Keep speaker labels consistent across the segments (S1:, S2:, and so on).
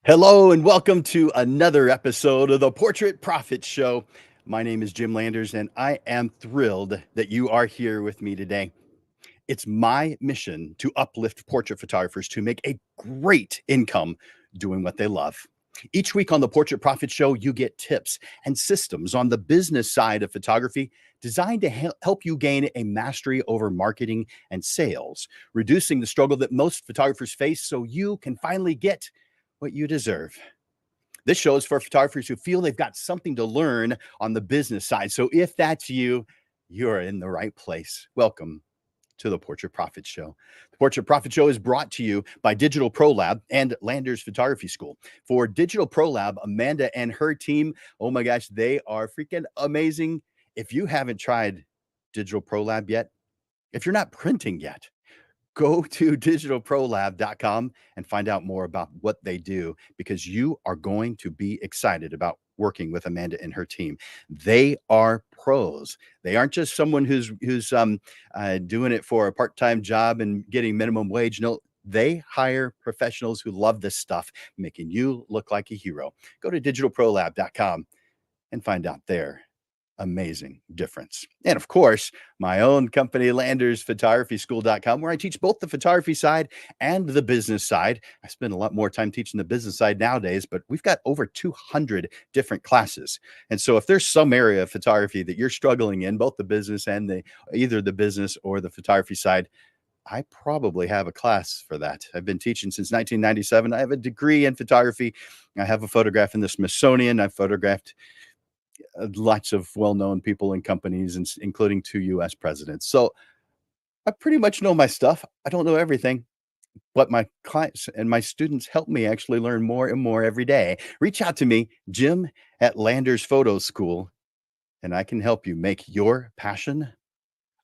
S1: Hello and welcome to another episode of the Portrait Profit Show. My name is Jim Landers, and I am thrilled that you are here with me today. It's my mission to uplift portrait photographers to make a great income doing what they love. Each week on the Portrait Profit Show, you get tips and systems on the business side of photography designed to help you gain a mastery over marketing and sales, reducing the struggle that most photographers face so you can finally get what you deserve. This show is for photographers who feel they've got something to learn on the business side. So if that's you, you're in the right place. Welcome to the Portrait Profit Show. The Portrait Profit Show is brought to you by Digital Pro Lab and Landers Photography School. For Digital Pro Lab, Amanda and her team, oh my gosh, they are freaking amazing. If you haven't tried Digital Pro Lab yet, if you're not printing yet, go to digitalprolab.com and find out more about what they do because you are going to be excited about working with Amanda and her team. They are pros. They aren't just someone who's doing it for a part-time job and getting minimum wage. No, they hire professionals who love this stuff, making you look like a hero. Go to digitalprolab.com and find out there amazing difference. And of course, my own company, landersphotography.school.com, where I teach both the photography side and the business side. I spend a lot more time teaching the business side nowadays, but we've got over 200 different classes. And so if there's some area of photography that you're struggling in, both the business and either the business or the photography side, I probably have a class for that. I've been teaching since 1997. I have a degree in photography. I have a photograph in the Smithsonian. I've photographed lots of well-known people and companies, including two U.S. presidents. So I pretty much know my stuff. I don't know everything, but my clients and my students help me actually learn more and more every day. Reach out to me, Jim at Landers Photo School, and I can help you make your passion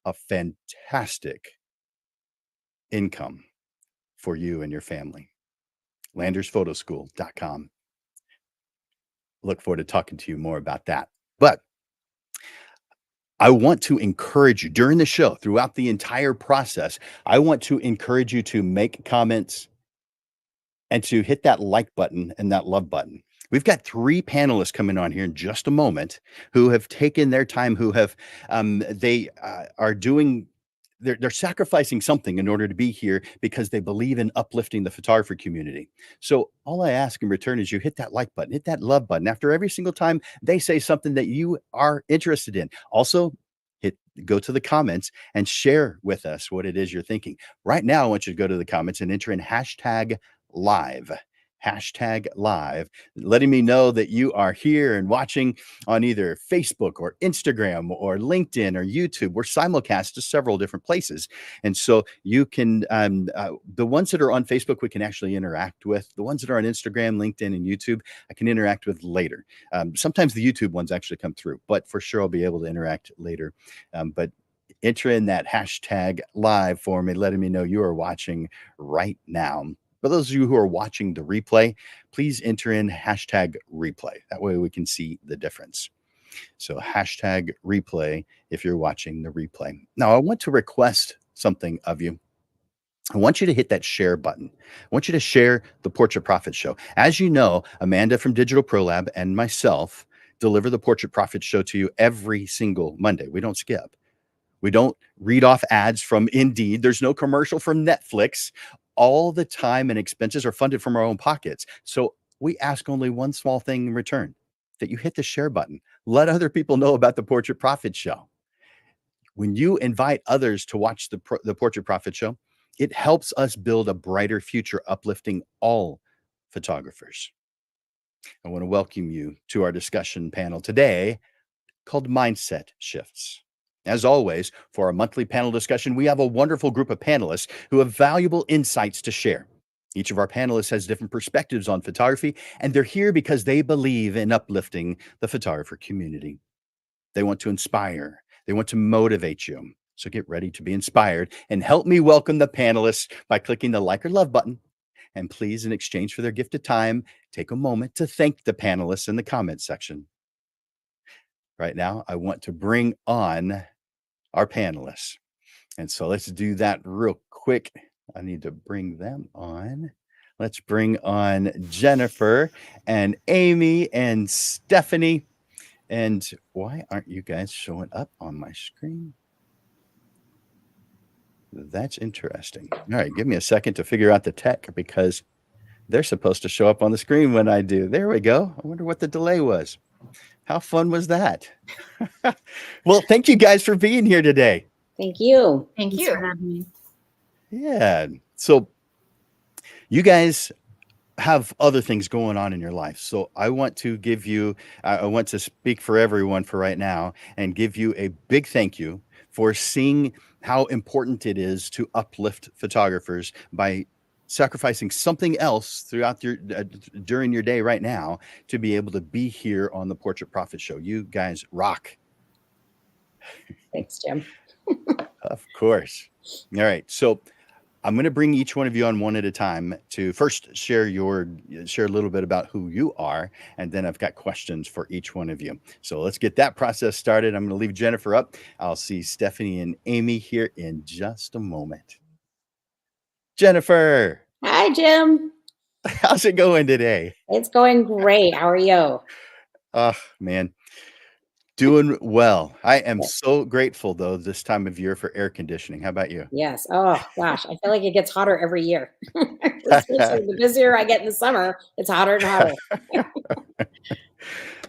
S1: a fantastic income for you and your family. LandersPhotoSchool.com. Look forward to talking to you more about that. But I want to encourage you during the show, throughout the entire process. I want to encourage you to make comments and to hit that like button and that love button. We've got three panelists coming on here in just a moment who have taken their time, who have they are doing. They're sacrificing something in order to be here because they believe in uplifting the photographer community. So all I ask in return is you hit that like button, hit that love button after every single time they say something that you are interested in. Also, go to the comments and share with us what it is you're thinking. Right now, I want you to go to the comments and enter in hashtag live. Hashtag live, letting me know that you are here and watching on either Facebook or Instagram or LinkedIn or YouTube. We're simulcast to several different places. And so you can, the ones that are on Facebook, we can actually interact with. The ones that are on Instagram, LinkedIn, and YouTube, I can interact with later. Sometimes the YouTube ones actually come through, but for sure I'll be able to interact later. But enter in that hashtag live for me, letting me know you are watching right now. For those of you who are watching the replay, please enter in hashtag replay. That way we can see the difference. So hashtag replay if you're watching the replay. Now, I want to request something of you. I want you to hit that share button. I want you to share the Portrait Profit Show. As you know, Amanda from Digital Pro Lab and myself deliver the Portrait Profit Show to you every single Monday. We don't skip. We don't read off ads from Indeed. There's no commercial from Netflix. All the time and expenses are funded from our own pockets. So we ask only one small thing in return, that you hit the share button. Let other people know about the Portrait Profit Show. When you invite others to watch the Portrait Profit Show, it helps us build a brighter future, uplifting all photographers. I want to welcome you to our discussion panel today called Mindset Shifts. As always, for our monthly panel discussion, we have a wonderful group of panelists who have valuable insights to share. Each of our panelists has different perspectives on photography, and they're here because they believe in uplifting the photographer community. They want to inspire, they want to motivate you. So get ready to be inspired and help me welcome the panelists by clicking the like or love button. And please, in exchange for their gift of time, take a moment to thank the panelists in the comments section. Right now, I want to bring on our panelists. And so let's do that real quick. I need to bring them on. Let's bring on Jennifer and Amy and Stephanie. And why aren't you guys showing up on my screen? That's interesting. All right, give me a second to figure out the tech because they're supposed to show up on the screen when I do. There we go. I wonder what the delay was. How fun was that? Well, thank you guys for being here today.
S2: Thank you.
S3: Thanks
S4: you.
S3: for having me.
S1: Yeah. So you guys have other things going on in your life. So I want to give you, I want to speak for everyone for right now and give you a big thank you for seeing how important it is to uplift photographers by sacrificing something else throughout your during your day right now to be able to be here on the Portrait Profit Show. You guys rock.
S2: Thanks, Jim.
S1: Of course. All right. So I'm going to bring each one of you on one at a time to first share a little bit about who you are, and then I've got questions for each one of you. So let's get that process started. I'm going to leave Jennifer up. I'll see Stephanie and Amy here in just a moment. Jennifer,
S2: Hi, Jim.
S1: how's it going today?
S2: It's going great. How are you?
S1: Oh, man. Doing well. I am so grateful, though, this time of year for air conditioning. How about you?
S2: Yes. Oh, gosh. I feel like it gets hotter every year. Especially the busier I get in the summer, it's hotter and hotter.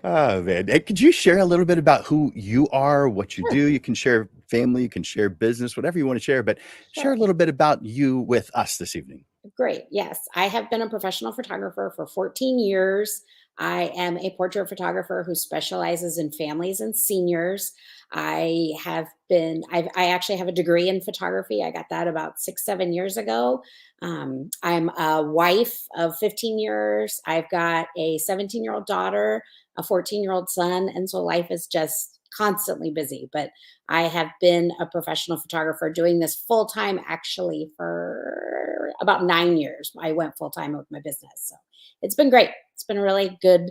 S1: Oh, man. Hey, could you share a little bit about who you are, what you do? You can share family, you can share business, whatever you want to share, but share a little bit about you with us this evening.
S2: Great. Yes. I have been a professional photographer for 14 years. I am a portrait photographer who specializes in families and seniors. I actually have a degree in photography. I got that about 6, 7 years ago. I'm a wife of 15 years. I've got a 17-year-old daughter, a 14-year-old son. And so life is just constantly busy. But I have been a professional photographer doing this full time actually for about 9 years. I went full time with my business. So it's been great. It's been a really good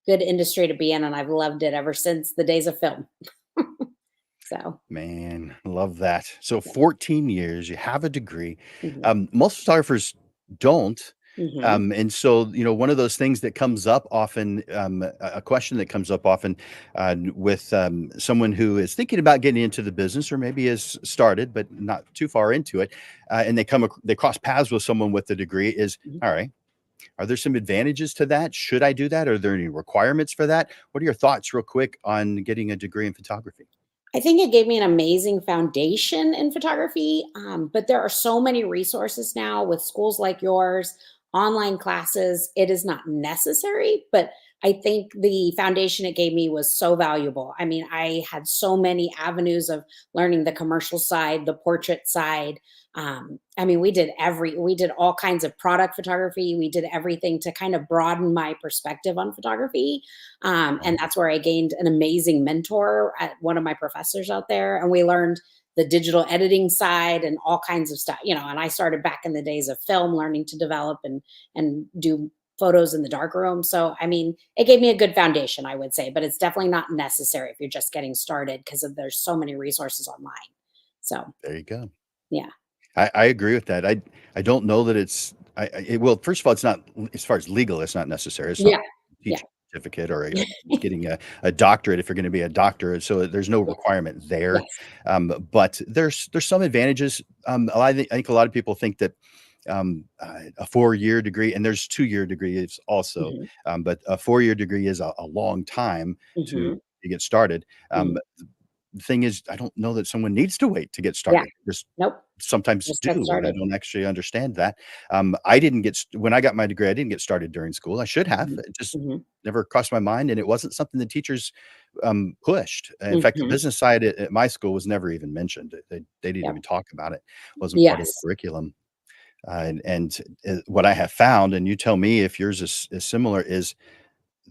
S2: industry to be in. And I've loved it ever since the days of film. So,
S1: Man, love that. So 14 years, you have a degree.
S2: mhm,
S1: Most photographers don't.
S2: mhm,
S1: And so, one of those things that comes up often, a question that comes up often with someone who is thinking about getting into the business or maybe has started, but not too far into it, and they cross paths with someone with a degree is,
S2: mhm.
S1: all right, are there some advantages to that? Should I do that? Are there any requirements for that? What are your thoughts real quick on getting a degree in photography?
S2: I think it gave me an amazing foundation in photography. But there are so many resources now with schools like yours, online classes. It is not necessary, but I think the foundation it gave me was so valuable. I mean, I had so many avenues of learning the commercial side, the portrait side. I mean, we did all kinds of product photography. We did everything to kind of broaden my perspective on photography. And that's where I gained an amazing mentor at one of my professors out there. And we learned the digital editing side and all kinds of stuff, and I started back in the days of film, learning to develop and do photos in the darkroom. So, I mean, it gave me a good foundation, I would say, but it's definitely not necessary if you're just getting started because there's so many resources online. So,
S1: There you go.
S2: yeah.
S1: I agree with that. I don't know that well, first of all, it's not, as far as legal, it's not necessary. It's not
S2: Yeah.
S1: a
S2: Yeah.
S1: teaching certificate or getting a doctorate if you're going to be a doctor. So there's no requirement there.
S2: Yes.
S1: But there's some advantages. I think a lot of people think that a 4-year degree, and there's 2-year degrees also,
S2: Hmm.
S1: but a 4-year degree is a long time to
S2: Hmm.
S1: to get started.
S2: Hmm.
S1: The thing is, I don't know that someone needs to wait to get
S2: Yeah.
S1: started. Just
S2: Nope.
S1: sometimes
S2: Just get
S1: do, and I
S2: started.
S1: don't actually understand that. I didn't when I got my degree, I didn't get started during school. I should have.
S2: Hmm.
S1: It just
S2: Hmm.
S1: never crossed my mind, and it wasn't something the teachers pushed. In fact, the
S2: Hmm.
S1: business side at my school was never even mentioned. They didn't
S2: Yep.
S1: even talk about it. Wasn't part of the
S2: Yes.
S1: curriculum. And what I have found, and you tell me if yours is similar, is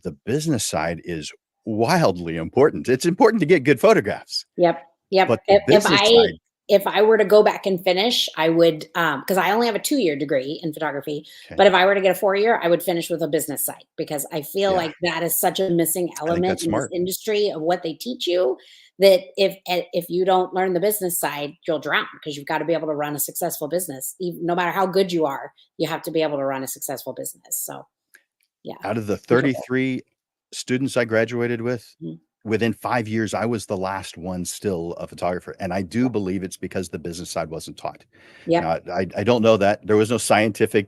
S1: the business side is wildly important. It's important to get good photographs,
S2: Yep, yep.
S1: but the business side.
S2: If I were to go back and finish, I would, because I only have a 2-year degree in photography,
S1: Okay,
S2: but if I were to get a 4-year, I would finish with a business site because I feel
S1: yeah,
S2: like that is such a missing
S1: I think
S2: element
S1: that's
S2: in this
S1: smart.
S2: industry of what they teach you that if you don't learn the business side, you'll drown, because you've got to be able to run a successful business. Even, no matter how good you are, you have to be able to run a successful business. So yeah,
S1: Out of the
S2: essential.
S1: 33 students I graduated with,
S2: Mhm.
S1: within 5 years, I was the last one still a photographer, and I do believe it's because the business side wasn't taught.
S2: Yep.
S1: Now, I don't know that. There was no scientific,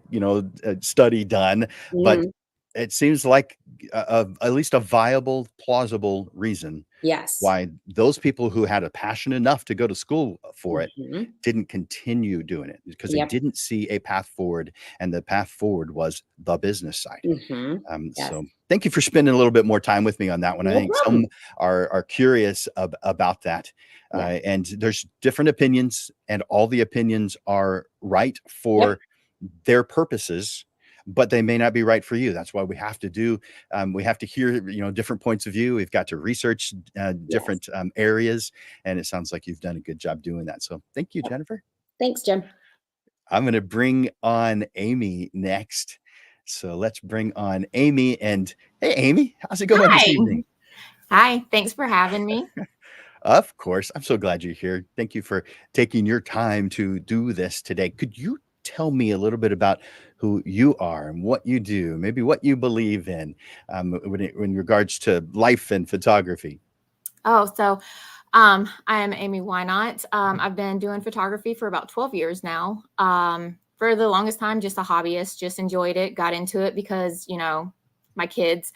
S1: study done, but
S2: Mhm.
S1: it seems like at least a viable, plausible reason
S2: Yes.
S1: why those people who had a passion enough to go to school for it
S2: Mhm.
S1: didn't continue doing it because they
S2: Yep.
S1: didn't see a path forward, and the path forward was the business side.
S2: Mhm. Yes.
S1: So thank you for spending a little bit more time with me on that one. I
S2: No
S1: think some
S2: problem.
S1: are curious about that,
S2: Yeah.
S1: and there's different opinions, and all the opinions are right
S2: Yep.
S1: for their purposes, but they may not be right for you. That's why we have to hear different points of view. We've got to research
S2: Yes.
S1: different areas, and it sounds like you've done a good job doing that. So thank you,
S2: Yep.
S1: Jennifer.
S2: Thanks, Jim.
S1: I'm going to bring on Amy next. So let's bring on Amy. And hey, Amy, how's it going this
S3: Hi.
S1: evening?
S3: Hi. Thanks for having me.
S1: Of course. I'm so glad you're here. Thank you for taking your time to do this today. Could you tell me a little bit about who you are and what you do, maybe what you believe in in regards to life and photography?
S3: I am Amy Whynott. I've been doing photography for about 12 years now. For the longest time, just a hobbyist, just enjoyed it, got into it because, my kids.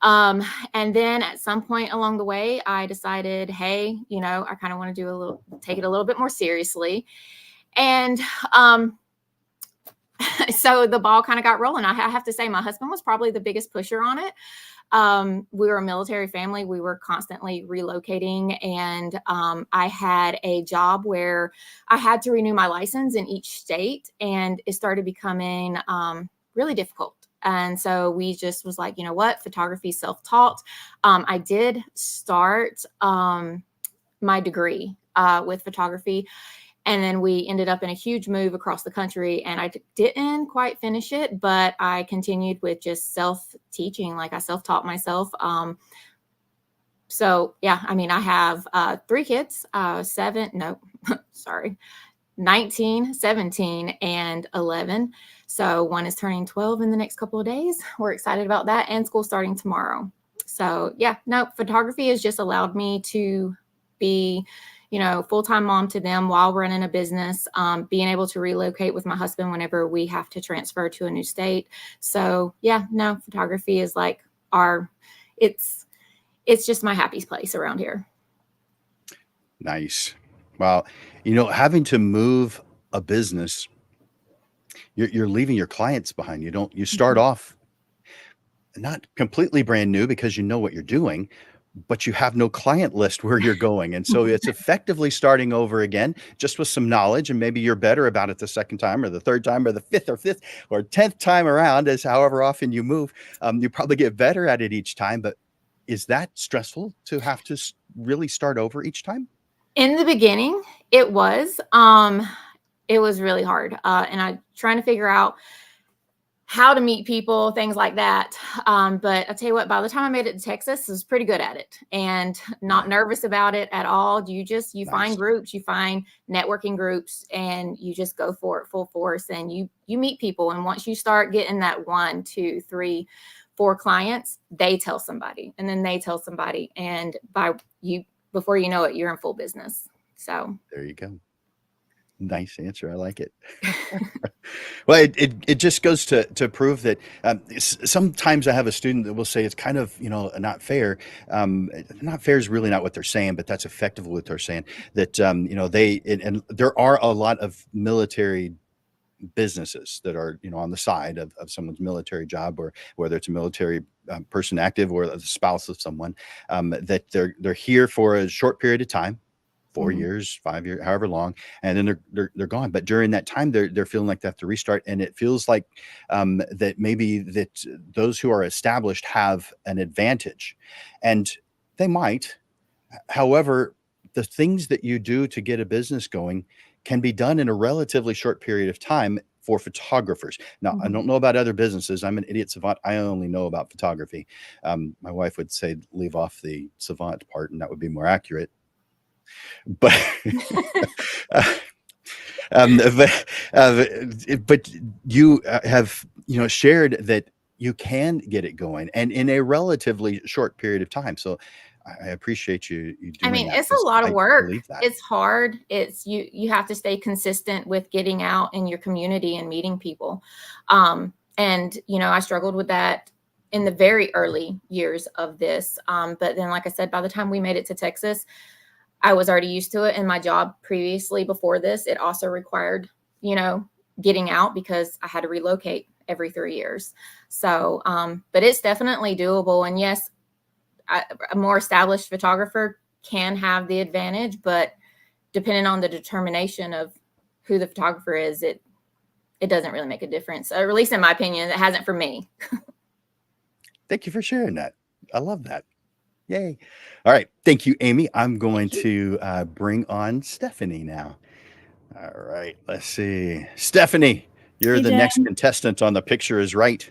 S3: Um, and then at some point along the way, I decided, hey, I kind of want to take it a little bit more seriously. And um, so the ball kind of got rolling. I have to say, my husband was probably the biggest pusher on it. We were a military family. We were constantly relocating, and I had a job where I had to renew my license in each state, and it started becoming really difficult. And so we just was like, you know what, photography self-taught. I did start my degree with photography, and then we ended up in a huge move across the country, and I didn't quite finish it, but I continued with just self-teaching. Like, I self-taught myself. So yeah, I mean, I have 3 kids, seven, no, sorry, 19, 17, and 11. So one is turning 12 in the next couple of days. We're excited about that, and school starting tomorrow. So yeah, no, photography has just allowed me to be, full-time mom to them while running a business, being able to relocate with my husband whenever we have to transfer to a new state. So yeah, no, photography is like it's it's just my happy place around here.
S1: Nice. Well, having to move a business, you're leaving your clients behind. You start
S3: Mhm.
S1: off not completely brand new because you know what you're doing, but you have no client list where you're going. And so it's effectively starting over again, just with some knowledge. And maybe you're better about it the second time or the third time or the fifth or 10th time around, as however often you move. You probably get better at it each time. But is that stressful to have to really start over each time?
S3: In the beginning, it was. It was really hard, and I trying to figure out how to meet people, things like that. But I'll tell you what, by the time I made it to Texas, I was pretty good at it and not
S1: Yeah.
S3: nervous about it at all. You find
S1: Nice.
S3: groups, you find networking groups, and you just go for it full force, and you meet people. And once you start getting that 1, 2, 3, 4 clients, they tell somebody, and then they tell somebody, and before you know it, you're in full business. So
S1: There you go. Nice answer. I like it. Well, it just goes to prove that sometimes I have a student that will say it's kind of not fair. Not fair is really not what they're saying, but that's effectively what they're saying. That and there are a lot of military businesses that are on the side of someone's military job, or whether it's a military person active or the spouse of someone, that they're here for a short period of time, 4
S3: mhm.
S1: years, 5 years, however long, and then they're gone. But during that time, they're feeling like they have to restart, and it feels like that maybe that those who are established have an advantage, and they might. However, the things that you do to get a business going can be done in a relatively short period of time for photographers. Now, I
S3: Mhm.
S1: don't know about other businesses. I'm an idiot savant. I only know about photography. My wife would say leave off the savant part, and that would be more accurate. But uh, um, but, but you have shared that you can get it going, and in a relatively short period of time. So I appreciate you
S3: I
S1: doing
S3: mean,
S1: that
S3: it's a
S1: because
S3: lot of
S1: I
S3: work.
S1: believe that.
S3: It's hard. It's you have to stay consistent with getting out in your community and meeting people. And I struggled with that in the very early years of this. But then, like I said, by the time we made it to Texas, I was already used to it. And my job previously before this, it also required, getting out because I had to relocate every 3 years. So, but it's definitely doable. And yes, a more established photographer can have the advantage, but depending on the determination of who the photographer is, it doesn't really make a difference. At least in my opinion, it hasn't for me.
S1: Thank you for sharing that. I love that. Yay. All right. Thank you, Amy. I'm going to bring on Stephanie now. All right. Let's see. Stephanie, you're
S4: Hey,
S1: the next
S4: Jen.
S1: contestant on The Picture is Right.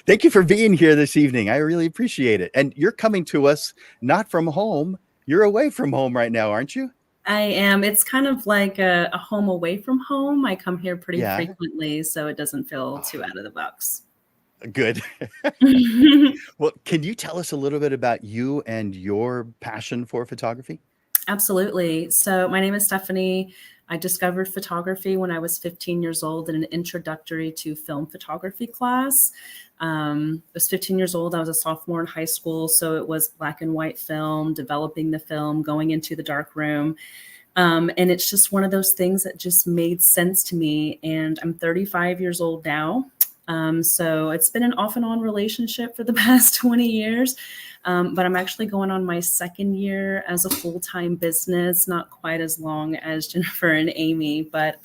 S1: Thank you for being here this evening. I really appreciate it. And you're coming to us not from home. You're away from home right now, aren't you?
S4: I am. It's kind of like a home away from home. I come here pretty
S1: Yeah.
S4: frequently, so it doesn't feel too out of the box.
S1: Good. Well, can you tell us a little bit about you and your passion for photography?
S4: Absolutely. So my name is Stephanie. I discovered photography when I was 15 years old in an introductory to film photography class. I was 15 years old. I was a sophomore in high school. So it was black and white film, developing the film, going into the dark room. And it's just one of those things that just made sense to me. And I'm 35 years old now. So it's been an off and on relationship for the past 20 years. But I'm actually going on my second year as a full-time business, not quite as long as Jennifer and Amy, but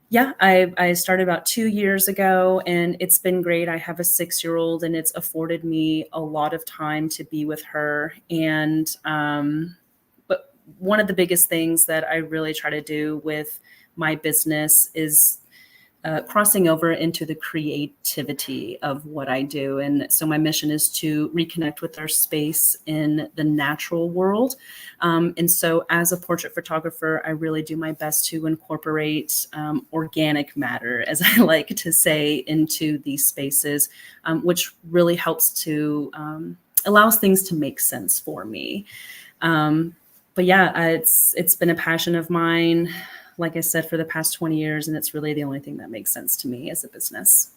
S4: yeah, I started about 2 years ago and it's been great. I have a 6-year-old and it's afforded me a lot of time to be with her. And but one of the biggest things that I really try to do with my business is crossing over into the creativity of what I do. And so my mission is to reconnect with our space in the natural world. And so as a portrait photographer, I really do my best to incorporate organic matter, as I like to say, into these spaces, which really helps to allows things to make sense for me. But yeah, it's been a passion of mine, like I said, for the past 20 years, and it's really the only thing that makes sense to me as a business.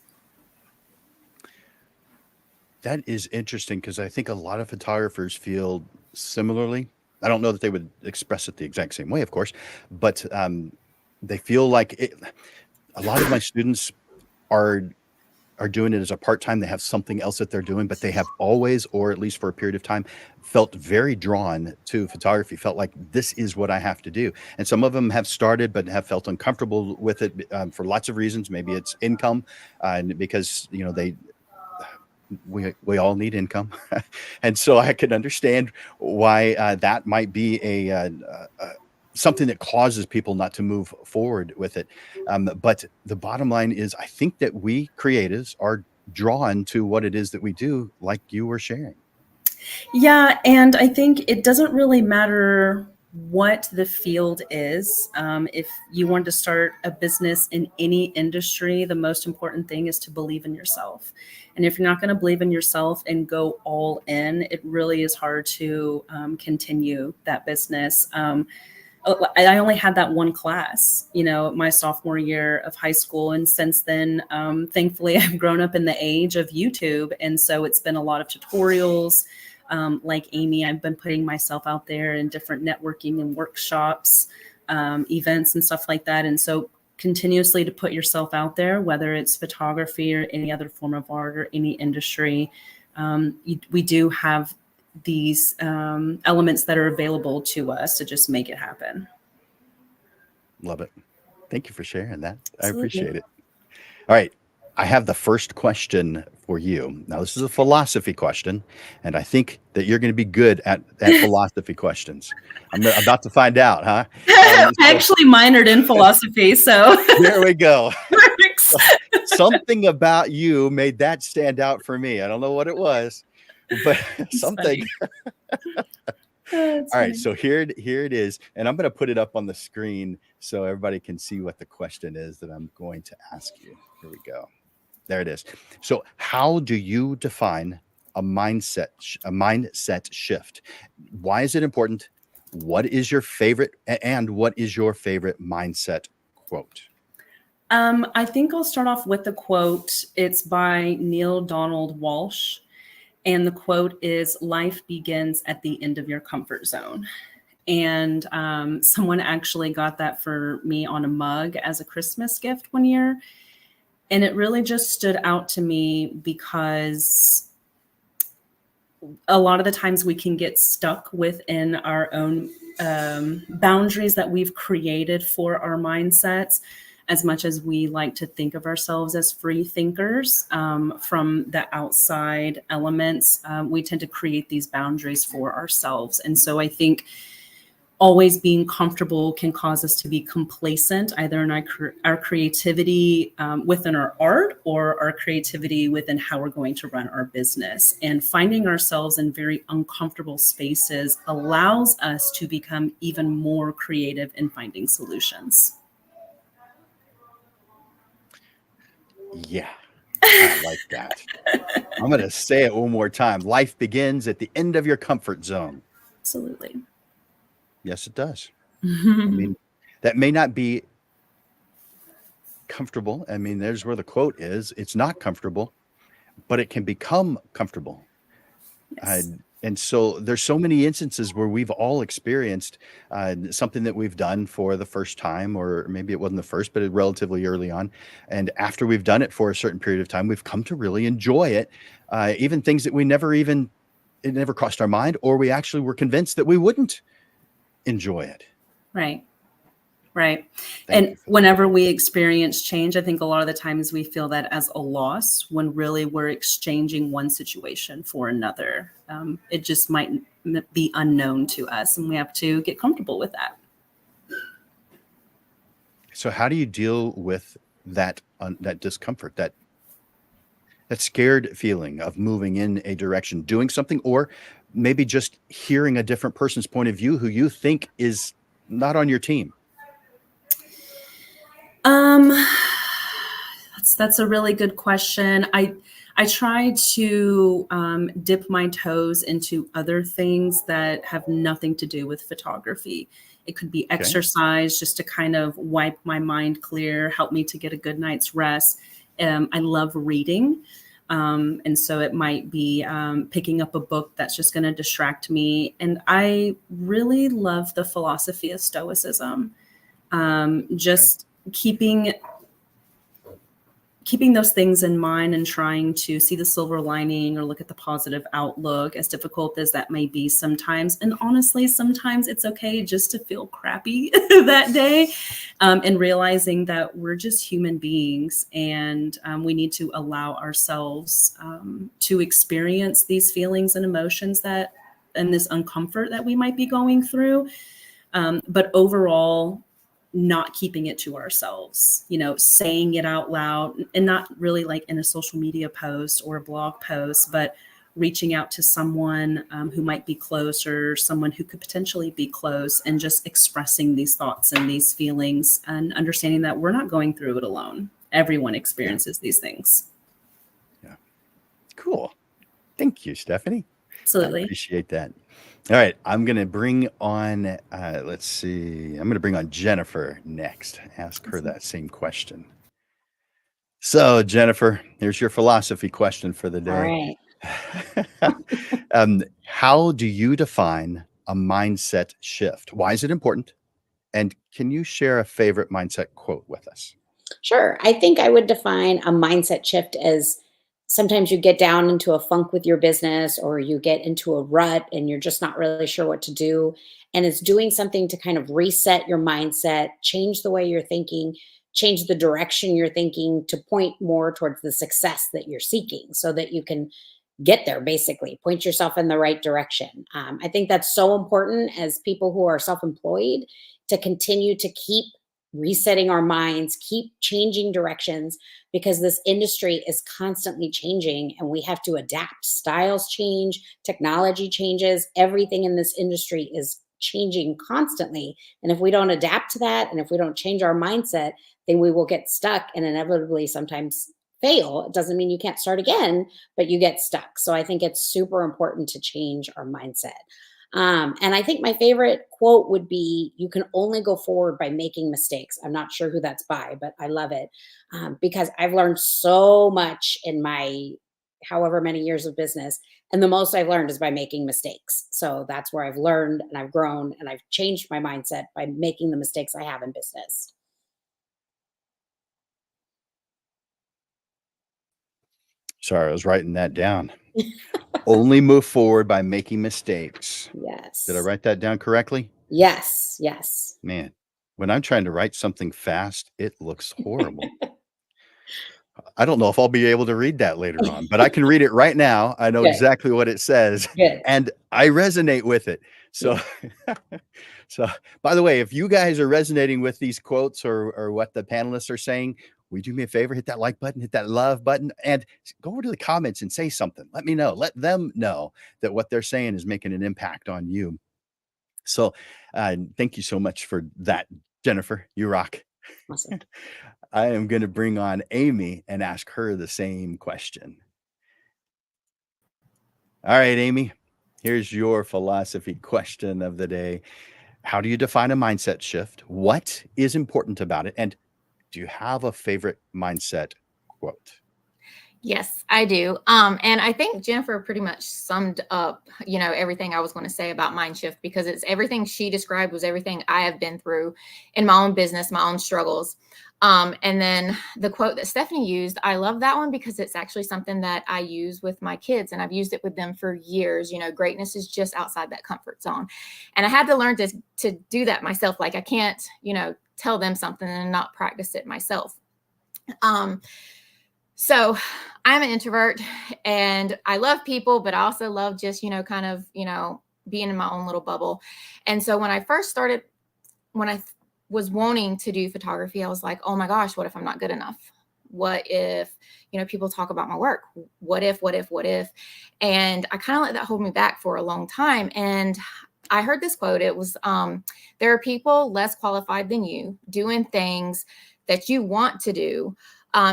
S1: That is interesting because I think a lot of photographers feel similarly. I don't know that they would express it the exact same way, of course, but they feel like a lot of my students are doing it as a part-time. They have something else that they're doing, but they have always, or at least for a period of time, felt very drawn to photography, felt like this is what I have to do. And some of them have started, but have felt uncomfortable with it for lots of reasons. Maybe it's income, and because, we all need income. And so I could understand why that might be something that causes people not to move forward with it. But the bottom line is, I think that we creatives are drawn to what it is that we do, like you were sharing.
S4: Yeah, and I think it doesn't really matter what the field is. If you want to start a business in any industry, the most important thing is to believe in yourself. And if you're not going to believe in yourself and go all in, it really is hard to continue that business. I only had that one class, my sophomore year of high school. And since then, thankfully, I've grown up in the age of YouTube. And so it's been a lot of tutorials. Like Amy, I've been putting myself out there in different networking and workshops, events and stuff like that. And so continuously to put yourself out there, whether it's photography or any other form of art or any industry, we do have these elements that are available to us to just make it happen.
S1: Love it. Thank you for sharing that.
S4: Absolutely.
S1: I appreciate it. All right. I have the first question for you. Now, this is a philosophy question, and I think that you're going to be good at philosophy questions. I'm about to find out, huh?
S4: I actually minored in philosophy, so
S1: there we go.
S4: Works.
S1: Something about you made that stand out for me. I don't know what it was, but
S4: It's
S1: something.
S4: funny. It's
S1: All right,
S4: funny.
S1: so here it is, and I'm going to put it up on the screen so everybody can see what the question is that I'm going to ask you. Here we go. There it is. So, how do you define a mindset shift? Why is it important? What is your favorite and what is your favorite mindset quote?
S4: I think I'll start off with the quote. It's by Neil Donald Walsh. And the quote is, "Life begins at the end of your comfort zone." And someone actually got that for me on a mug as a Christmas gift one year. And it really just stood out to me because a lot of the times we can get stuck within our own boundaries that we've created for our mindsets. As much as we like to think of ourselves as free thinkers from the outside elements, we tend to create these boundaries for ourselves. And so I think always being comfortable can cause us to be complacent, either in our creativity within our art or our creativity within how we're going to run our business. And finding ourselves in very uncomfortable spaces allows us to become even more creative in finding solutions.
S1: Yeah, I like that. I'm going to say it one more time. Life begins at the end of your comfort zone.
S4: Absolutely.
S1: Yes, it does. I mean, that may not be comfortable. I mean, there's where the quote is. It's not comfortable, but it can become comfortable.
S4: Yes.
S1: And so there's so many instances where we've all experienced something that we've done for the first time, or maybe it wasn't the first, but relatively early on. And after we've done it for a certain period of time, we've come to really enjoy it. Even things that it never crossed our mind, or we actually were convinced that we wouldn't enjoy it.
S4: Right. Right.
S1: Thank you
S4: And
S1: for that.
S4: whenever we experience change, I think a lot of the times we feel that as a loss when really we're exchanging one situation for another. It just might be unknown to us, and we have to get comfortable with that.
S1: So how do you deal with that that discomfort, that scared feeling of moving in a direction, doing something, or maybe just hearing a different person's point of view who you think is not on your team?
S4: Um, that's a really good question. I try to dip my toes into other things that have nothing to do with photography. It could be
S1: Okay.
S4: exercise just to kind of wipe my mind clear, help me to get a good night's rest. I love reading. And so it might be picking up a book that's just going to distract me. And I really love the philosophy of Stoicism. Just keeping those things in mind and trying to see the silver lining or look at the positive outlook, as difficult as that may be sometimes. And honestly, sometimes it's okay just to feel crappy that day, and realizing that we're just human beings, and we need to allow ourselves to experience these feelings and emotions and this uncomfort that we might be going through. But overall, not keeping it to ourselves, saying it out loud, and not really like in a social media post or a blog post, but reaching out to someone who might be close, or someone who could potentially be close, and just expressing these thoughts and these feelings, and understanding that we're not going through it alone. Everyone experiences these things.
S1: Yeah. Cool. Thank you, Stephanie. I
S4: Absolutely.
S1: appreciate that. All right, I'm going to bring on, let's see, I'm going to bring on Jennifer next. Ask her that same question. So, Jennifer, here's your philosophy question for the
S2: All
S1: day.
S2: right.
S1: How do you define a mindset shift? Why is it important? And can you share a favorite mindset quote with us?
S2: Sure. I think I would define a mindset shift as sometimes you get down into a funk with your business, or you get into a rut and you're just not really sure what to do. And it's doing something to kind of reset your mindset, change the way you're thinking, change the direction you're thinking to point more towards the success that you're seeking so that you can get there, basically, point yourself in the right direction. I think that's so important as people who are self employed to continue to keep resetting our minds, keep changing directions, because this industry is constantly changing and we have to adapt. Styles change, technology changes, everything in this industry is changing constantly. And if we don't adapt to that, and if we don't change our mindset, then we will get stuck and inevitably sometimes fail. It doesn't mean you can't start again, but you get stuck. So I think it's super important to change our mindset. And I think my favorite quote would be, "You can only go forward by making mistakes." I'm not sure who that's by, but I love it, because I've learned so much in my however many years of business. And the most I've learned is by making mistakes. So that's where I've learned and I've grown and I've changed my mindset by making the mistakes I have in business.
S1: Sorry, I was writing that down. Only move forward by making mistakes. Did I
S2: Yes.
S1: write that down correctly?
S2: Yes. Yes.
S1: Man, when I'm trying to write something fast, it looks horrible. I don't know if I'll be able to read that later on, but I can read it right now. I know
S2: Good.
S1: exactly what it says,
S2: Good.
S1: and I resonate with it. So, so by the way, if you guys are resonating with these quotes or what the panelists are saying, will you do me a favor? Hit that like button, hit that love button, and go over to the comments and say something. Let me know. Let them know that what they're saying is making an impact on you. So, thank you so much for that, Jennifer. You rock.
S2: Awesome.
S1: I am going to bring on Amy and ask her the same question. All right, Amy, here's your philosophy question of the day. How do you define a mindset shift? What is important about it? And do you have a favorite mindset quote?
S3: Yes, I do. And I think Jennifer pretty much summed up, everything I was going to say about mind shift, because it's everything she described was everything I have been through in my own business, my own struggles. And then the quote that Stephanie used, I love that one because it's actually something that I use with my kids, and I've used it with them for years. Greatness is just outside that comfort zone. And I had to learn to do that myself. Like I can't, tell them something and not practice it myself. So I'm an introvert and I love people, but I also love just, kind of, being in my own little bubble. And so when I first started, when I was wanting to do photography, I was like, oh my gosh, what if I'm not good enough? What if, people talk about my work? What if? And I kind of let that hold me back for a long time. And I heard this quote. It was, there are people less qualified than you doing things that you want to do,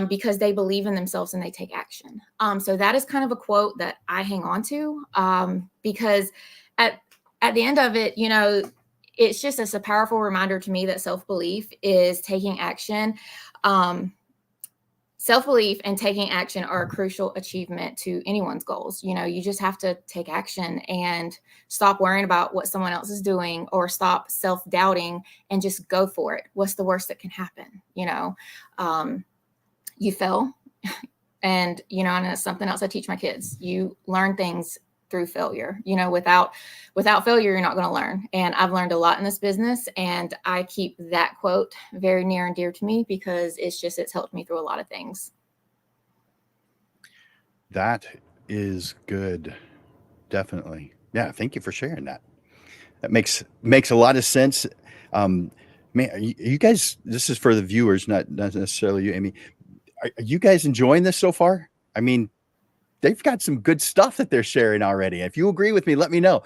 S3: because they believe in themselves and they take action. So that is kind of a quote that I hang on to, because at the end of it, it's just a powerful reminder to me that self-belief is taking action. Self-belief and taking action are a crucial achievement to anyone's goals. You just have to take action and stop worrying about what someone else is doing, or stop self-doubting and just go for it. What's the worst that can happen? You fail. And, and it's something else I teach my kids. You learn things through failure. Without failure, you're not going to learn. And I've learned a lot in this business, and I keep that quote very near and dear to me because it's helped me through a lot of things.
S1: That is good. Definitely. Yeah. Thank you for sharing that. That makes a lot of sense. Man, you guys, this is for the viewers, not necessarily you, Amy. Are you guys enjoying this so far? I mean, they've got some good stuff that they're sharing already. If you agree with me, let me know.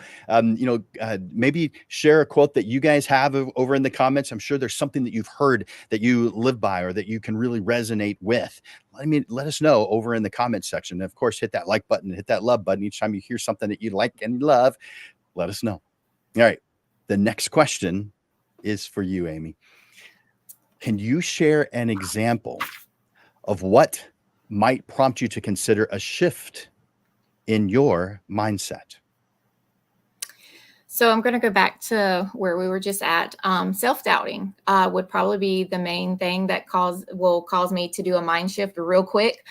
S1: Maybe share a quote that you guys have over in the comments. I'm sure there's something that you've heard that you live by or that you can really resonate with. Let us know over in the comments section. And of course, hit that like button, hit that love button. Each time you hear something that you like and love, let us know. All right. The next question is for you, Amy. Can you share an example of what might prompt you to consider a shift in your mindset?
S3: So I'm going to go back to where we were just at. Self-doubting would probably be the main thing that will cause me to do a mind shift real quick.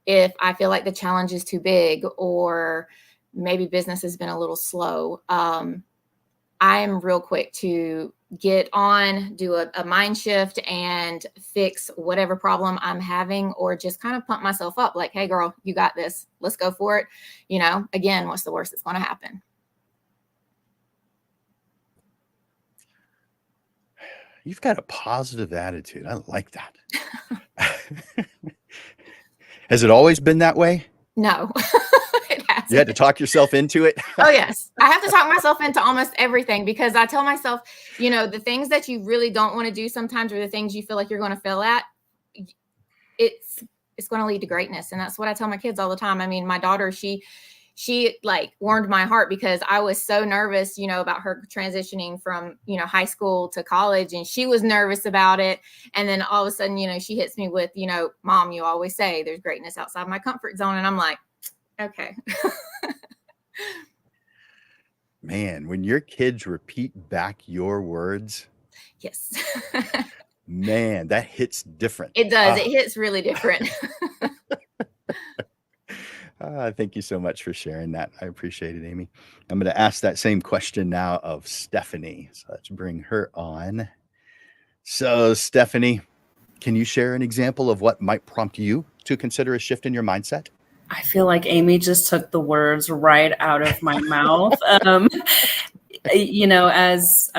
S3: If I feel like the challenge is too big, or maybe business has been a little slow, I'm real quick to get on, do a mind shift and fix whatever problem I'm having, or just kind of pump myself up like, hey girl, you got this. Let's go for it. Again, what's the worst that's going to happen?
S1: You've got a positive attitude. I like that. Has it always been that way?
S3: No, it
S1: You had to
S3: hasn't.
S1: talk yourself into it?
S3: Oh, yes. I have to talk myself into almost everything because I tell myself, the things that you really don't want to do sometimes are the things you feel like you're going to fail at. It's going to lead to greatness. And that's what I tell my kids all the time. I mean, my daughter, she like warmed my heart because I was so nervous, about her transitioning from, high school to college, and she was nervous about it. And then all of a sudden, she hits me with, Mom, you always say there's greatness outside my comfort zone. And I'm like, okay.
S1: Man, when your kids repeat back your words,
S3: Yes.
S1: man, that hits different.
S3: It does. It hits really different.
S1: Thank you so much for sharing that. I appreciate it, Amy. I'm going to ask that same question now of Stephanie. So let's bring her on. So, Stephanie, can you share an example of what might prompt you to consider a shift in your mindset?
S4: I feel like Amy just took the words right out of my mouth. As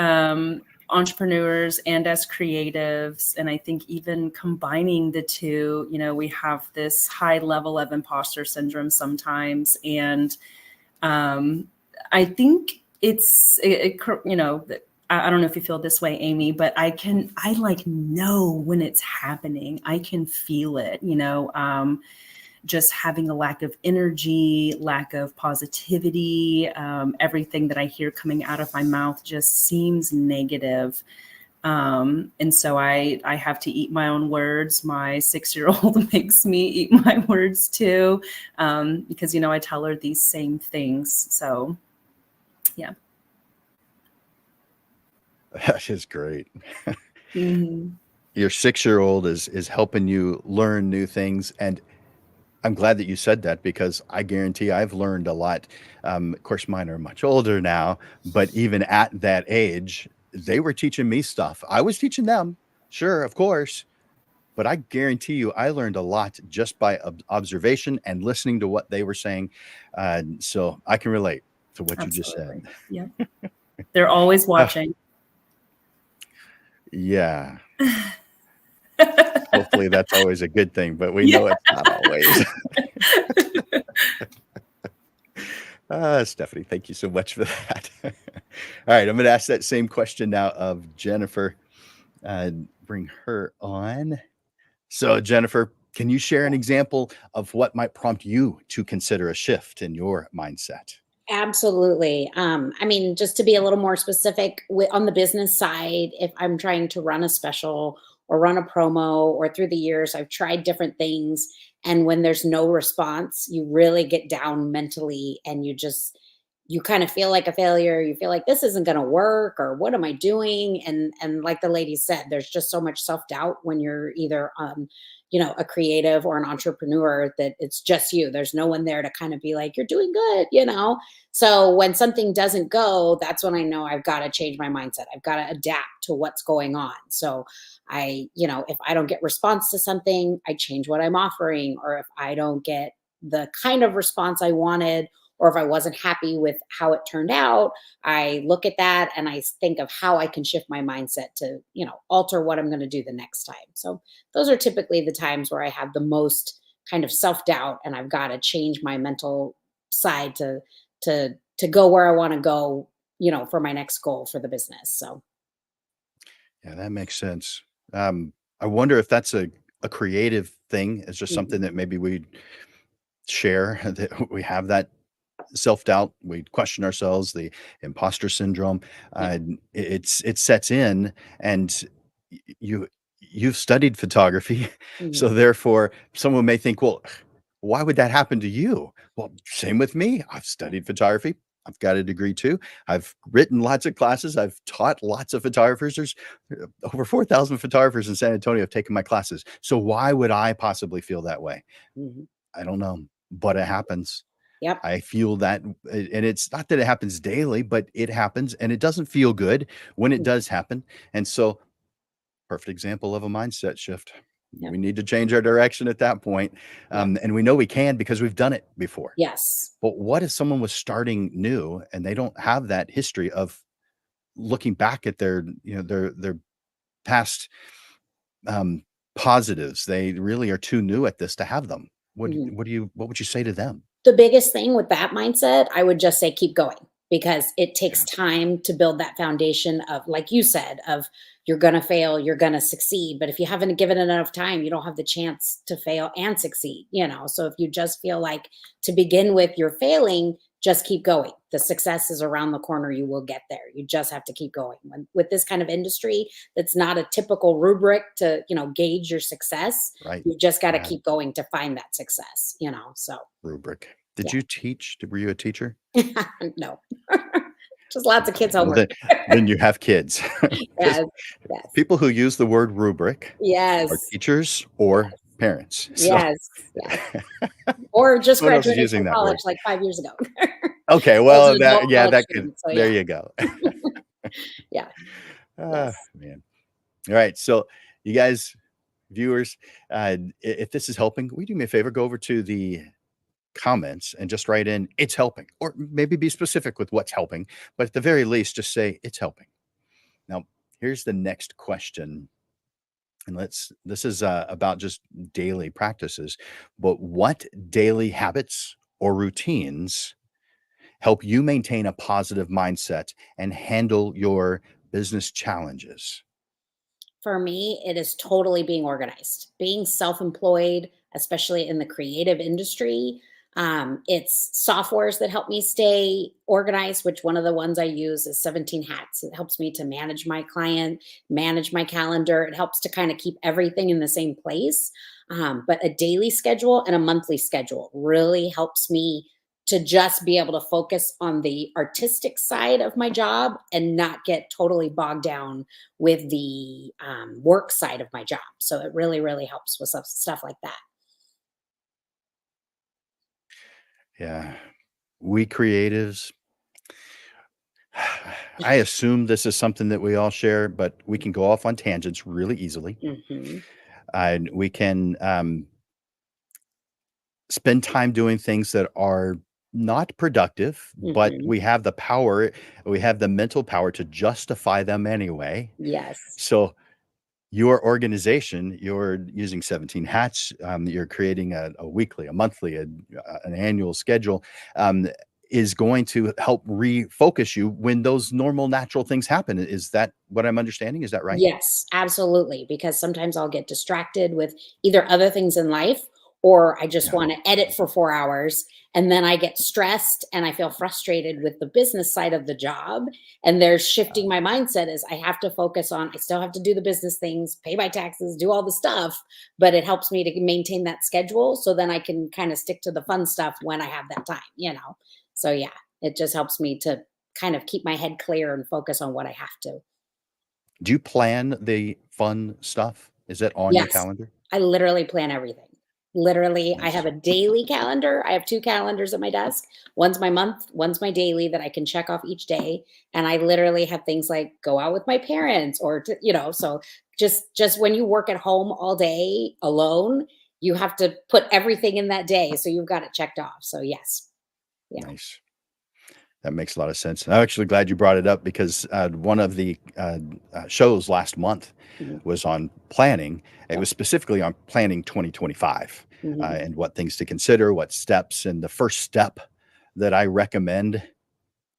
S4: entrepreneurs and as creatives, and I think even combining the two, we have this high level of imposter syndrome sometimes. And I think I don't know if you feel this way, Amy, but I like know when it's happening. I can feel it, just having a lack of energy, lack of positivity. Everything that I hear coming out of my mouth just seems negative. And so I have to eat my own words. My 6-year-old makes me eat my words too, because, I tell her these same things. So, yeah.
S1: That is great.
S4: Mm-hmm.
S1: Your 6-year-old is helping you learn new things. And I'm glad that you said that because I guarantee I've learned a lot. Of course, mine are much older now, but even at that age, they were teaching me stuff. I was teaching them, sure, of course, but I guarantee you I learned a lot just by observation and listening to what they were saying. So I can relate to what you just said.
S4: Yeah. They're always watching.
S1: Yeah. Hopefully that's always a good thing, but we know it's not always. Stephanie, thank you so much for that. All right, I'm going to ask that same question now of Jennifer. Bring her on. So, Jennifer, can you share an example of what might prompt you to consider a shift in your mindset?
S2: Absolutely. I mean, just to be a little more specific on the business side, if I'm trying to run a special or run a promo, or through the years, I've tried different things. And when there's no response, you really get down mentally and you kind of feel like a failure. You feel like this isn't going to work, or what am I doing? And like the lady said, there's just so much self-doubt when you're either a creative or an entrepreneur, that it's just you. There's no one there to kind of be like, you're doing good. So when something doesn't go, that's when I know I've got to change my mindset. I've got to adapt to what's going on. So if I don't get response to something, I change what I'm offering. Or if I don't get the kind of response I wanted, or if I wasn't happy with how it turned out, I look at that and I think of how I can shift my mindset to, alter what I'm going to do the next time. So those are typically the times where I have the most kind of self-doubt, and I've got to change my mental side to go where I want to go, for my next goal for the business. So
S1: Yeah, that makes sense. I wonder if that's a creative thing. It's just
S2: mhm,
S1: something that maybe we share that we have that self-doubt, we question ourselves, the imposter syndrome.
S2: yeah,
S1: It sets in, and you've studied photography,
S2: mhm,
S1: so therefore someone may think, well, why would that happen to you? Well, same with me. I've studied photography. I've got a degree too. I've written lots of classes. I've taught lots of photographers. There's over 4,000 photographers in San Antonio have taken my classes. So why would I possibly feel that way?
S2: mhm.
S1: I don't know, but it happens.
S2: Yep.
S1: I feel that, and it's not that it happens daily, but it happens, and it doesn't feel good when it
S2: Mm,
S1: does happen. And so, perfect example of a mindset shift.
S2: yep.
S1: We need to change our direction at that point.
S2: Yep.
S1: And we know we can because we've done it before.
S2: Yes.
S1: But what if someone was starting new and they don't have that history of looking back at their past um, positives. They really are too new at this to have them.
S2: Mhm.
S1: What would you say to them?
S2: The biggest thing with that mindset, I would just say keep going because it
S1: Yeah,
S2: takes time to build that foundation of, like you said, of you're going to fail, you're going to succeed. But if you haven't given it enough time, you don't have the chance to fail and succeed, you know? So if you just feel like to begin with, you're failing, just keep going. The success is around the corner. You will get there. You just have to keep going. With this kind of industry, that's not a typical rubric to, gauge your success.
S1: right.
S2: You just got to
S1: Yeah,
S2: keep going to find that success, So.
S1: rubric. Did
S2: Yeah.
S1: you teach? Were you a teacher?
S2: No. Just lots of
S1: Okay.
S2: kids'
S1: Well,
S2: homework.
S1: then you have kids. 'Cause
S2: Yes, yes,
S1: people who use the word rubric are
S2: yes,
S1: teachers
S2: yes,
S1: or parents. So
S2: yes, yes. Or just
S1: someone else is
S2: graduated
S1: using
S2: from
S1: that
S2: college
S1: word.
S2: like 5 years ago.
S1: Okay,
S2: As
S1: well,
S2: an adult college
S1: that could
S2: student, so
S1: there
S2: yeah,
S1: you go.
S2: yes.
S1: Man. All right, so you guys, viewers, if this is helping, will you do me a favor? Go over to the comments and just write in, "It's helping," or maybe be specific with what's helping, but at the very least, just say, "It's helping." Now, here's the next question, and this is, about just daily practices, but what daily habits or routines help you maintain a positive mindset and handle your business challenges?
S2: For me, it is totally being organized, being self-employed, especially in the creative industry. It's softwares that help me stay organized, which one of the ones I use is 17 Hats. It helps me to manage my client, manage my calendar. It helps to kind of keep everything in the same place. But a daily schedule and a monthly schedule really helps me to just be able to focus on the artistic side of my job and not get totally bogged down with the work side of my job. So it really, really helps with stuff like that.
S1: Yeah. We creatives, I assume this is something that we all share, but we can go off on tangents really easily.
S2: Hmm.
S1: And we can spend time doing things that are not productive, but
S2: Hmm.
S1: we have the mental power to justify them anyway.
S2: Yes.
S1: So your organization, you're using 17 hats, you're creating a weekly, a monthly, an annual schedule, um, is going to help refocus you when those normal, natural things happen. Is that what I'm understanding? Is that right?
S2: Yes, absolutely. Because sometimes I'll get distracted with either other things in life or I just
S1: Yeah.
S2: want to edit for 4 hours. And then I get stressed and I feel frustrated with the business side of the job. And there's shifting my mindset is I have to focus on, I still have to do the business things, pay my taxes, do all the stuff, but it helps me to maintain that schedule. So then I can kind of stick to the fun stuff when I have that time. So yeah, it just helps me to kind of keep my head clear and focus on what I have to.
S1: Do you plan the fun stuff? Is it on your
S2: Yes,
S1: calendar?
S2: I literally plan everything. Literally, I have
S1: Nice.
S2: a daily calendar. I have 2 calendars at my desk. One's my month, one's my daily that I can check off each day, and I literally have things like go out with my parents or so just when you work at home all day alone, you have to put everything in that day, so you've got it checked off. So yes. Yeah.
S1: Nice. That makes a lot of sense. I'm actually glad you brought it up because one of the shows last month
S2: Mhm.
S1: was on planning. It
S2: Yeah.
S1: was specifically on planning 2025
S2: Mhm.
S1: and what things to consider, what steps. And the first step that I recommend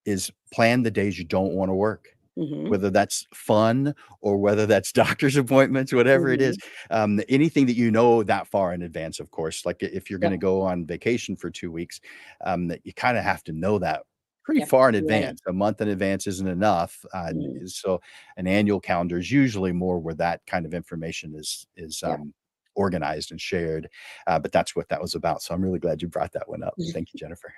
S1: is plan the days you don't want to work,
S2: Mhm.
S1: whether that's fun or whether that's doctor's appointments, whatever it is.
S2: Mhm.
S1: Anything that you know that far in advance, of course. Like if you're going
S2: Yep.
S1: to go on vacation for 2 weeks, that you kind of have to know that pretty
S2: Yep.
S1: far in
S2: Ready.
S1: advance. A month in advance isn't enough.
S2: Mhm.
S1: So an annual calendar is usually more where that kind of information is
S2: Yep.
S1: organized and shared. But that's what that was about. So I'm really glad you brought that one up. Thank you, Jennifer.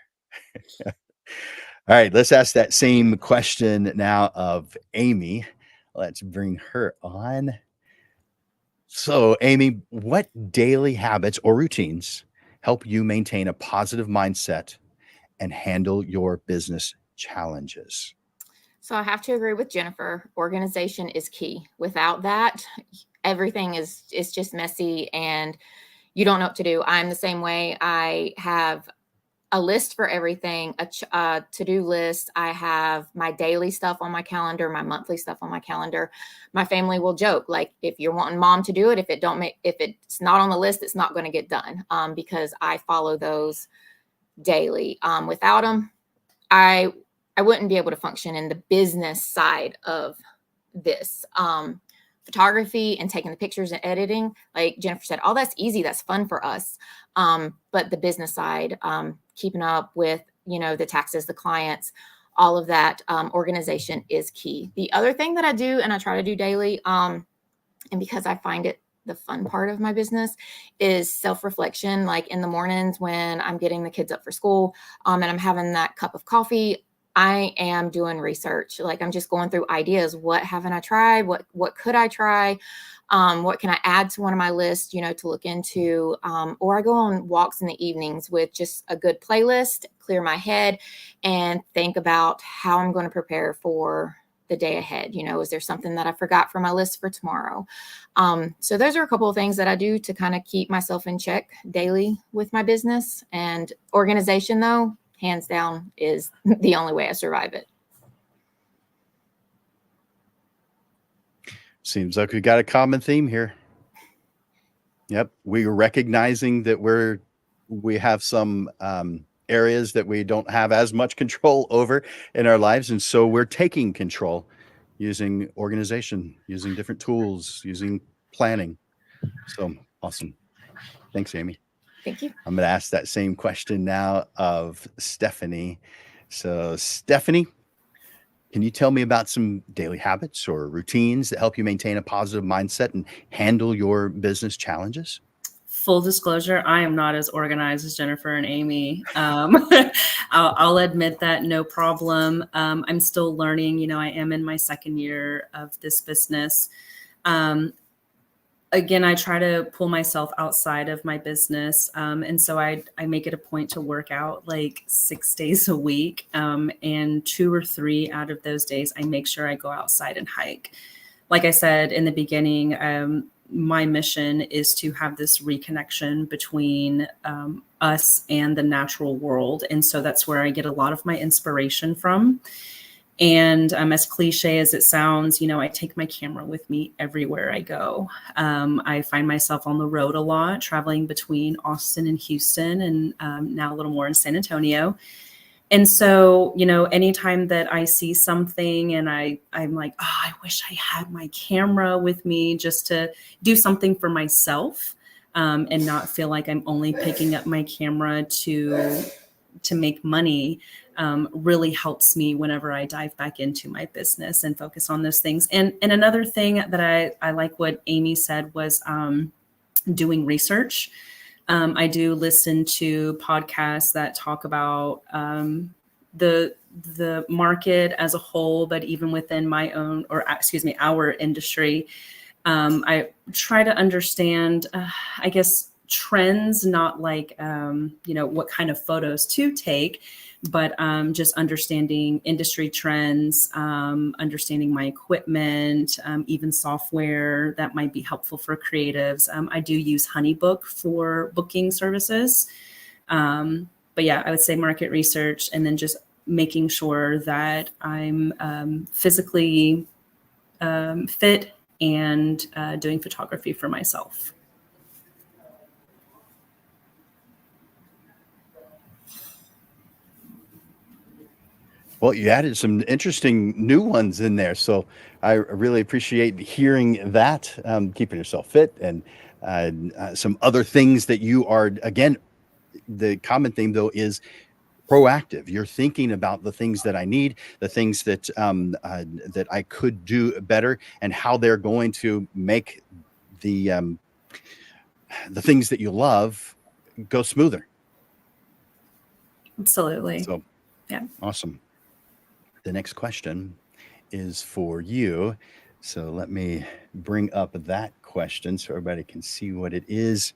S1: All right, let's ask that same question now of Amy. Let's bring her on. So, Amy, what daily habits or routines help you maintain a positive mindset and handle your business challenges?
S3: So I have to agree with Jennifer. Organization is key. Without that, everything is just messy and you don't know what to do. I'm the same way. I have a list for everything, a to-do list. I have my daily stuff on my calendar, my monthly stuff on my calendar. My family will joke, like, if you're wanting mom to do it, if it's not on the list, it's not going to get done, because I follow those daily. Without them, I wouldn't be able to function in the business side of this. Photography and taking the pictures and editing, like Jennifer said, all that's easy. That's fun for us. But the business side, keeping up with, the taxes, the clients, all of that, organization is key. The other thing that I do, and I try to do daily, and because I find it the fun part of my business, is self-reflection. Like in the mornings when I'm getting the kids up for school, and I'm having that cup of coffee, I am doing research. Like I'm just going through ideas. What haven't I tried? What could I try? What can I add to one of my lists, to look into? Or I go on walks in the evenings with just a good playlist, clear my head, and think about how I'm going to prepare for the day ahead. Is there something that I forgot from my list for tomorrow? So those are a couple of things that I do to kind of keep myself in check daily with my business. And organization, though, hands down, is the only way I survive it.
S1: Seems like we got a common theme here. Yep. We're recognizing that we have some areas that we don't have as much control over in our lives. And so we're taking control using organization, using different tools, using planning. So awesome. Thanks, Amy.
S3: Thank you.
S1: I'm going to ask that same question now of Stephanie. So Stephanie, can you tell me about some daily habits or routines that help you maintain a positive mindset and handle your business challenges?
S4: Full disclosure, I am not as organized as Jennifer and Amy. I'll admit that, no problem. I'm still learning. I am in my second year of this business. Again, I try to pull myself outside of my business. And so I make it a point to work out like 6 days a week. And 2 or 3 out of those days, I make sure I go outside and hike. Like I said in the beginning, my mission is to have this reconnection between us and the natural world. And so that's where I get a lot of my inspiration from. And as cliche as it sounds, I take my camera with me everywhere I go. I find myself on the road a lot, traveling between Austin and Houston, and now a little more in San Antonio. And so, anytime that I see something and I'm like, oh, I wish I had my camera with me just to do something for myself, and not feel like I'm only picking up my camera to make money, really helps me whenever I dive back into my business and focus on those things. And another thing that I like what Amy said was doing research. I do listen to podcasts that talk about the market as a whole, but even within our industry. I try to understand, I guess, trends, not like, what kind of photos to take, but just understanding industry trends, understanding my equipment, even software that might be helpful for creatives. I do use HoneyBook for booking services. But yeah, I would say market research, and then just making sure that I'm physically fit and doing photography for myself.
S1: Well, you added some interesting new ones in there. So I really appreciate hearing that, keeping yourself fit, and some other things that you are, again, the common theme, though, is proactive. You're thinking about the things that I need, the things that that I could do better, and how they're going to make the things that you love go smoother.
S4: Absolutely.
S1: So,
S4: yeah,
S1: awesome. The next question is for you. So let me bring up that question so everybody can see what it is.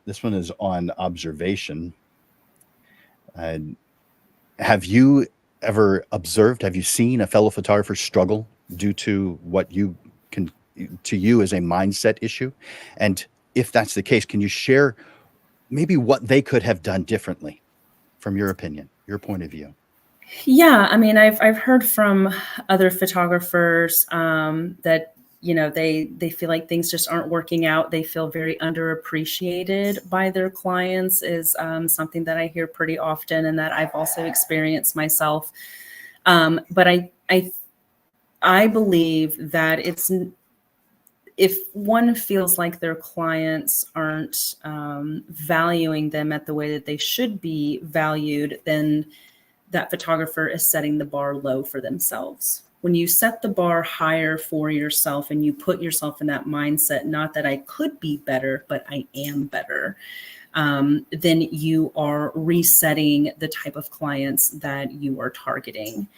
S1: This one is on observation. Have you ever observed, have you seen a fellow photographer struggle due to what to you as a mindset issue? And if that's the case, can you share maybe what they could have done differently? from your opinion, your point of view?
S4: Yeah, I mean, I've heard from other photographers that they feel like things just aren't working out. They feel very underappreciated by their clients is something that I hear pretty often, and that I've also experienced myself. But I believe that if one feels like their clients aren't valuing them at the way that they should be valued, then that photographer is setting the bar low for themselves. When you set the bar higher for yourself and you put yourself in that mindset, not that I could be better, but I am better, then you are resetting the type of clients that you are targeting.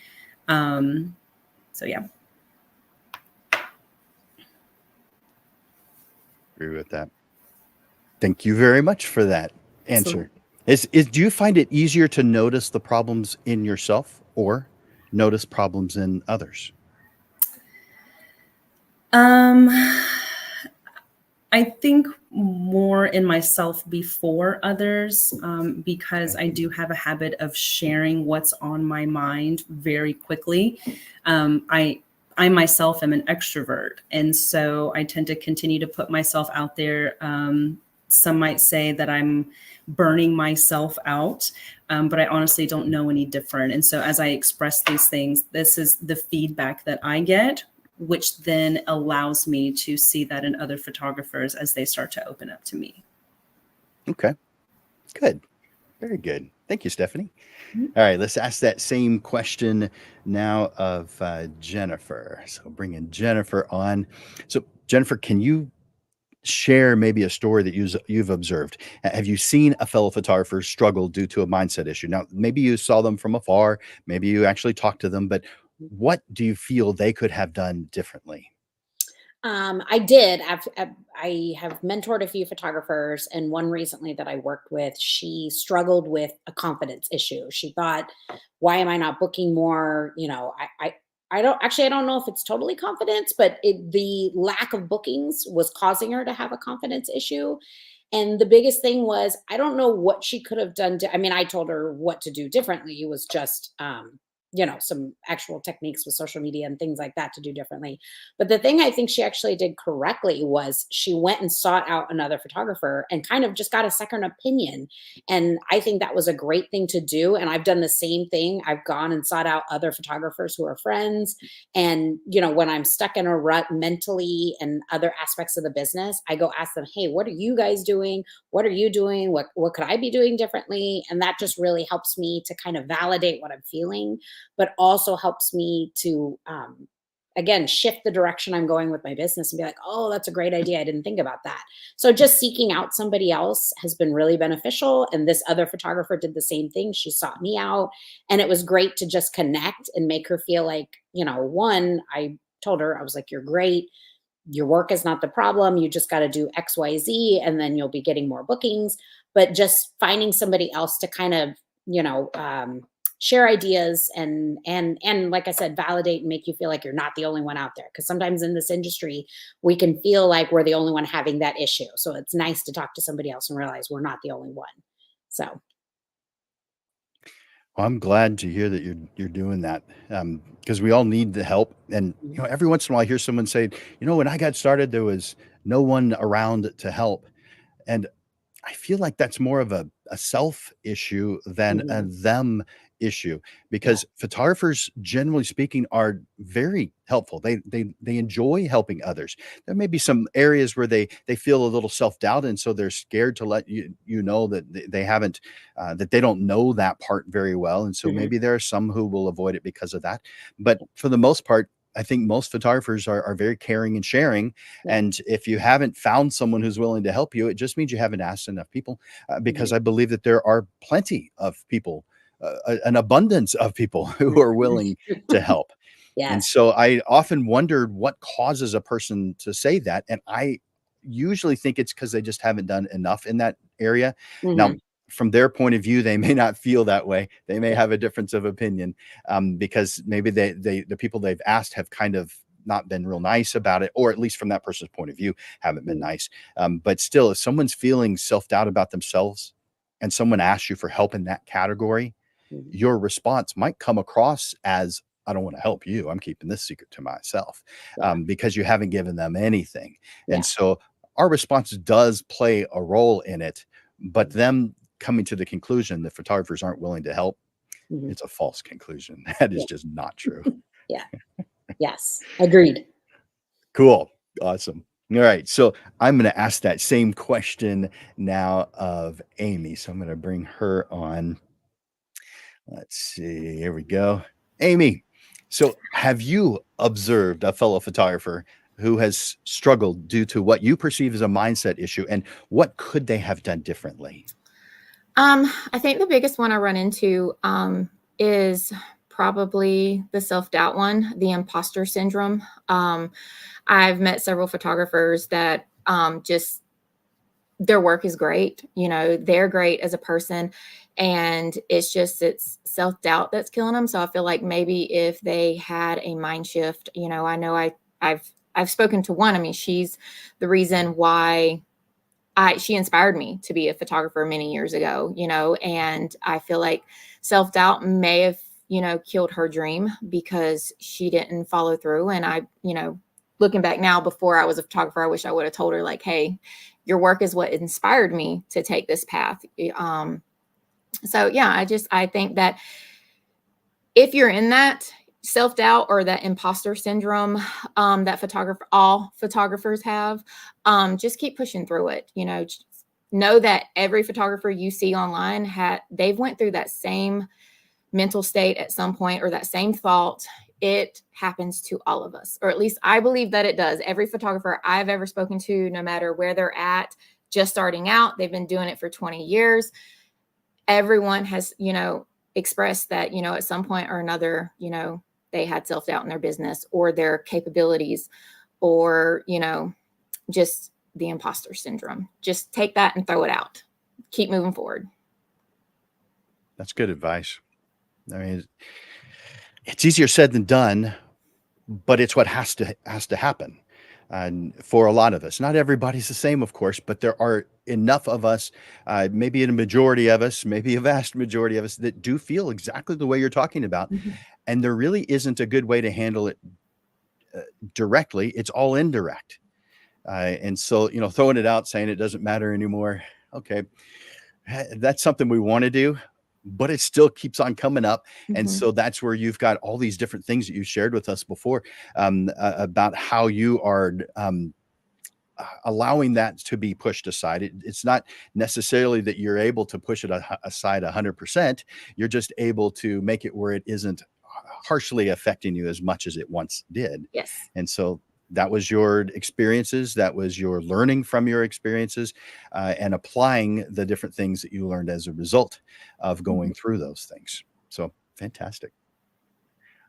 S4: So yeah.
S1: Agree with that. Thank you very much for that answer.
S4: So,
S1: Do you find it easier to notice the problems in yourself or notice problems in others?
S4: I think more in myself before others, because I do have a habit of sharing what's on my mind very quickly. I myself am an extrovert, and so I tend to continue to put myself out there. Some might say that I'm burning myself out, but I honestly don't know any different. And so as I express these things, this is the feedback that I get, which then allows me to see that in other photographers as they start to open up to me.
S1: Okay, good. Very good. Thank you, Stephanie.
S4: Mhm.
S1: All right, let's ask that same question now of Jennifer. So bring in Jennifer on. So Jennifer, can you share maybe a story that you've observed? Have you seen a fellow photographer struggle due to a mindset issue? Now, maybe you saw them from afar, maybe you actually talked to them, but what do you feel they could have done differently?
S2: I did. I have mentored a few photographers, and one recently that I worked with, she struggled with a confidence issue. She thought, "Why am I not booking more?" I don't know if it's totally confidence, but the lack of bookings was causing her to have a confidence issue. And the biggest thing was, I don't know what she could have done. I mean, I told her what to do differently. It was just, some actual techniques with social media and things like that to do differently. But the thing I think she actually did correctly was she went and sought out another photographer and kind of just got a second opinion. And I think that was a great thing to do. And I've done the same thing. I've gone and sought out other photographers who are friends. And, when I'm stuck in a rut mentally and other aspects of the business, I go ask them, "Hey, what are you guys doing? What are you doing? What could I be doing differently?" And that just really helps me to kind of validate what I'm feeling, but also helps me to again shift the direction I'm going with my business and be like, "Oh, that's a great idea. I didn't think about that." So just seeking out somebody else has been really beneficial. And this other photographer did the same thing. She sought me out, and it was great to just connect and make her feel like, one, I told her, I was like, "You're great. Your work is not the problem. You just got to do XYZ, and then you'll be getting more bookings." But just finding somebody else to kind of, you know, um, share ideas and like I said, validate and make you feel like you're not the only one out there. Because sometimes in this industry, we can feel like we're the only one having that issue. So it's nice to talk to somebody else and realize we're not the only one. So
S1: Well, I'm glad to hear that you're doing that, because we all need the help. And every once in a while, I hear someone say, when I got started, there was no one around to help, and I feel like that's more of a self issue than a
S2: mhm,
S1: them issue,
S2: yeah.
S1: because photographers, generally speaking, are very helpful. They enjoy helping others. There may be some areas where they feel a little self-doubt, and so they're scared to let you know that they haven't that they don't know that part very well. And so
S2: Mhm,
S1: maybe there are some who will avoid it because of that. But for the most part, I think most photographers are very caring and sharing.
S2: yeah.
S1: And if you haven't found someone who's willing to help you, it just means you haven't asked enough people, because
S2: Mhm,
S1: I believe that there are plenty of people, an abundance of people who are willing to help. And
S2: yes.
S1: so I often wondered what causes a person to say that. And I usually think it's because they just haven't done enough in that area. Now,
S2: Mhm,
S1: from their point of view, they may not feel that way. They may
S2: yeah.
S1: have a difference of opinion, because maybe the people they've asked have kind of not been real nice about it, or at least from that person's point of view, haven't been
S2: Mhm,
S1: nice. But still, if someone's feeling self doubt about themselves and someone asks you for help in that category,
S2: Mhm.
S1: your response might come across as, I don't want to help you. I'm keeping this secret to myself,
S2: Yeah.
S1: because you haven't given them anything.
S2: Yeah.
S1: And so our response does play a role in it, but them coming to the conclusion that photographers aren't willing to help,
S2: Mhm.
S1: it's a false conclusion. That is
S2: Yeah.
S1: just not true.
S2: Yeah. Yes. Agreed.
S1: Cool. Awesome. All right. So I'm going to ask that same question now of Amy. So I'm going to bring her on. Let's see. Here we go. Amy. So have you observed a fellow photographer who has struggled due to what you perceive as a mindset issue, and what could they have done differently?
S3: I think the biggest one I run into is probably the self-doubt one, the imposter syndrome. I've met several photographers that just their work is great. They're great as a person, and it's self-doubt that's killing them. So I feel like maybe if they had a mind shift, I know I've spoken to one. I mean, she's the reason why she inspired me to be a photographer many years ago, and I feel like self-doubt may have, killed her dream because she didn't follow through. And looking back now, before I was a photographer, I wish I would have told her, like, hey, your work is what inspired me to take this path. So yeah, I think that if you're in that self-doubt or that imposter syndrome that all photographers have, just keep pushing through it. Just know that every photographer you see online they've went through that same mental state at some point, or that same thought. It happens to all of us, or at least I believe that it does. Every photographer I've ever spoken to, no matter where they're at, just starting out, they've been doing it for 20 years. Everyone has, expressed that, at some point or another, they had self-doubt in their business or their capabilities, or, just the imposter syndrome. Just take that and throw it out. Keep moving forward.
S1: That's good advice. I mean, it's easier said than done, but it's what has to happen. And for a lot of us, not everybody's the same, of course, but there are enough of us, maybe a majority of us, maybe a vast majority of us, that do feel exactly the way you're talking about.
S3: Mhm.
S1: And there really isn't a good way to handle it directly. It's all indirect. And so, throwing it out, saying it doesn't matter anymore. Okay. That's something we want to do, but it still keeps on coming up. And
S3: Mhm.
S1: so that's where you've got all these different things that you shared with us before, about how you are allowing that to be pushed aside. It's not necessarily that you're able to push it aside 100%. You're just able to make it where it isn't harshly affecting you as much as it once did.
S3: Yes.
S1: And so that was your experiences. That was your learning from your experiences, and applying the different things that you learned as a result of going
S3: Mhm.
S1: through those things. So fantastic.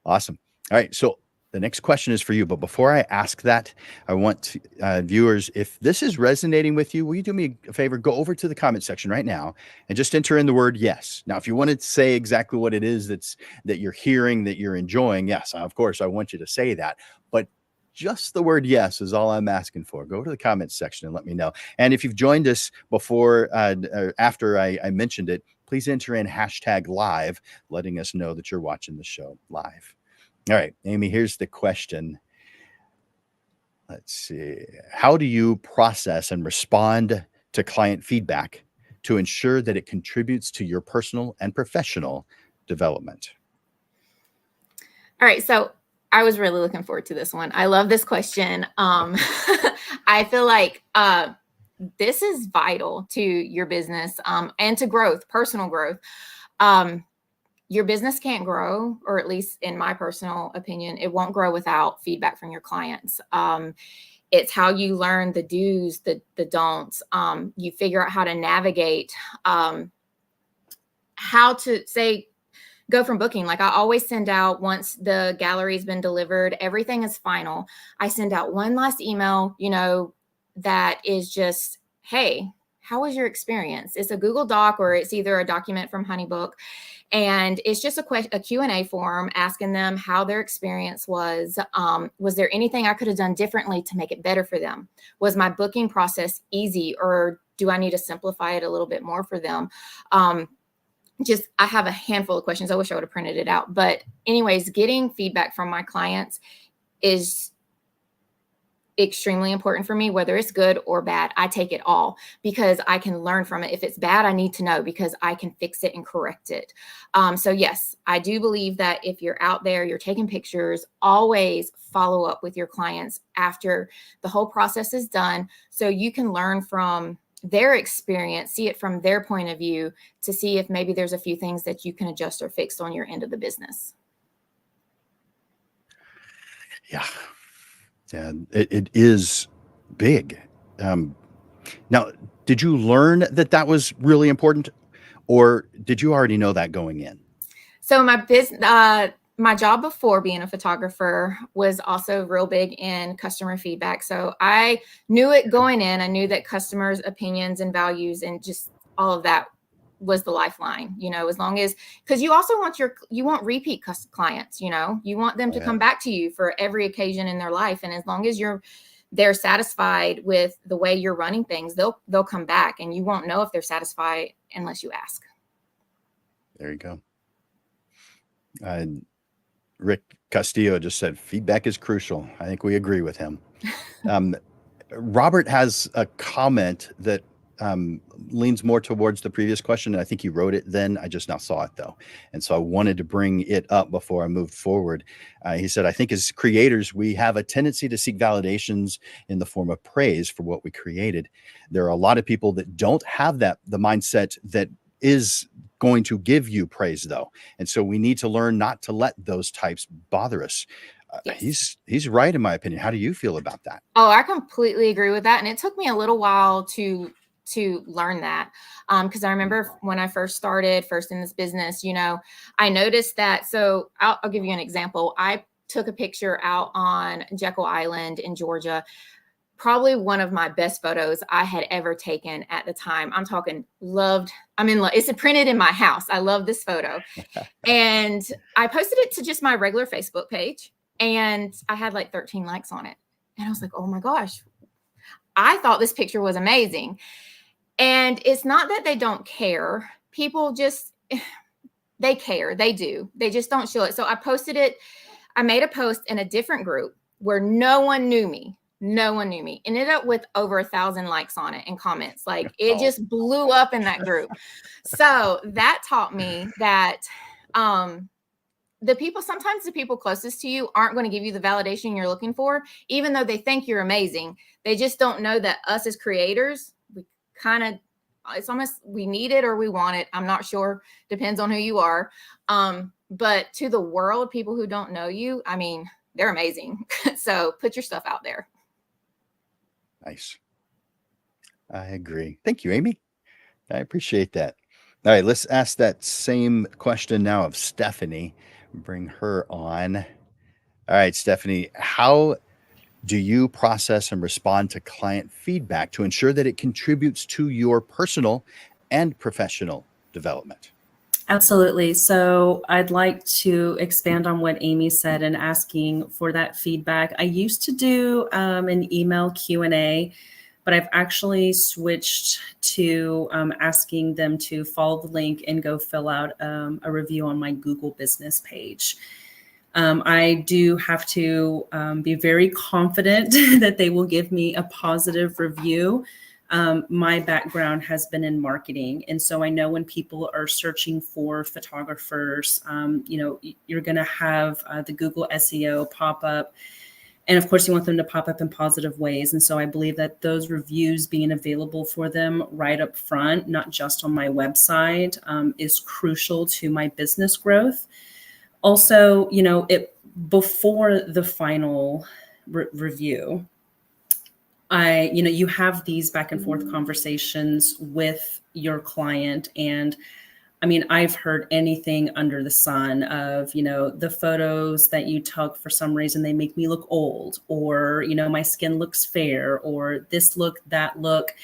S1: Awesome. All right. So the next question is for you. But before I ask that, I want to, viewers, if this is resonating with you, will you do me a favor? Go over to the comment section right now and just enter in the word yes. Now, if you want to say exactly what it is that you're hearing, that you're enjoying, yes, of course, I want you to say that. But just the word yes is all I'm asking for. Go to the comments section and let me know. And if you've joined us before, or after I mentioned it, please enter in #live, letting us know that you're watching the show live. All right, Amy, here's the question. Let's see. How do you process and respond to client feedback to ensure that it contributes to your personal and professional development?
S3: All right. So I was really looking forward to this one. I love this question. I feel like this is vital to your business, and to growth, personal growth. Your business can't grow, or at least in my personal opinion, it won't grow without feedback from your clients. It's how you learn the do's, the don'ts. You figure out how to navigate, how to say, go from booking. Like, I always send out, once the gallery's been delivered, everything is final, I send out one last email, that is just, hey, how was your experience? It's a Google Doc, or it's either a document from Honeybook. And it's just a Q&A form asking them how their experience was. Was there anything I could have done differently to make it better for them? Was my booking process easy, or do I need to simplify it a little bit more for them? I have a handful of questions. I wish I would have printed it out. But anyways, getting feedback from my clients is extremely important for me, whether it's good or bad. I take it all because I can learn from it. If it's bad, I need to know because I can fix it and correct it. So yes, I do believe that if you're out there, you're taking pictures, always follow up with your clients after the whole process is done so you can learn from their experience, see it from their point of view to see if maybe there's a few things that you can adjust or fix on your end of the business.
S1: Yeah. Yeah, it is big. Now, did you learn that that was really important, or did you already know that going in?
S3: So my job before being a photographer was also real big in customer feedback. So I knew it going in. I knew that customers' opinions and values and just all of that was the lifeline, as long as, because you also want repeat clients, you want them to come back to you for every occasion in their life. And as long as they're satisfied with the way you're running things, they'll come back, and you won't know if they're satisfied unless you ask.
S1: There you go. Rick Castillo just said feedback is crucial. I think we agree with him. Robert has a comment that leans more towards the previous question. And I think he wrote it then. I just now saw it though. And so I wanted to bring it up before I moved forward. He said, I think as creators, we have a tendency to seek validations in the form of praise for what we created. There are a lot of people that don't have the mindset that is going to give you praise though. And so we need to learn not to let those types bother us.
S3: Yes.
S1: He's right, in my opinion. How do you feel about that?
S3: Oh, I completely agree with that. And it took me a little while to learn that. Because I remember when I first started in this business, I noticed that. So I'll give you an example. I took a picture out on Jekyll Island in Georgia, probably one of my best photos I had ever taken at the time. I'm talking loved. I'm in love. It's printed in my house. I love this photo. And I posted it to just my regular Facebook page. And I had like 13 likes on it. And I was like, oh my gosh, I thought this picture was amazing. And it's not that they don't care. People just, they care. They do. They just don't show it. So I posted it. I made a post in a different group where no one knew me. No one knew me. Ended up with over 1,000 likes on it and comments. Like it just blew up in that group. So that taught me that sometimes the people closest to you aren't going to give you the validation you're looking for, even though they think you're amazing. They just don't know that us as creators, it's almost, we need it or we want it. I'm not sure. Depends on who you are. But to the world, people who don't know you, I mean, they're amazing. So put your stuff out there.
S1: Nice. I agree. Thank you, Amy. I appreciate that. All right, let's ask that same question now of Stephanie. Bring her on. All right, Stephanie, how do you process and respond to client feedback to ensure that it contributes to your personal and professional development?
S4: Absolutely. So I'd like to expand on what Amy said and asking for that feedback. I used to do an email Q&A, but I've actually switched to asking them to follow the link and go fill out a review on my Google business page. I do have to be very confident that they will give me a positive review. My background has been in marketing. And so I know when people are searching for photographers, you're going to have the Google SEO pop up. And of course, you want them to pop up in positive ways. And so I believe that those reviews being available for them right up front, not just on my website, is crucial to my business growth. Also, before the final review, you have these back and forth conversations with your client. And I mean, I've heard anything under the sun of, the photos that you took, for some reason, they make me look old, or, my skin looks fair, or this look, that look.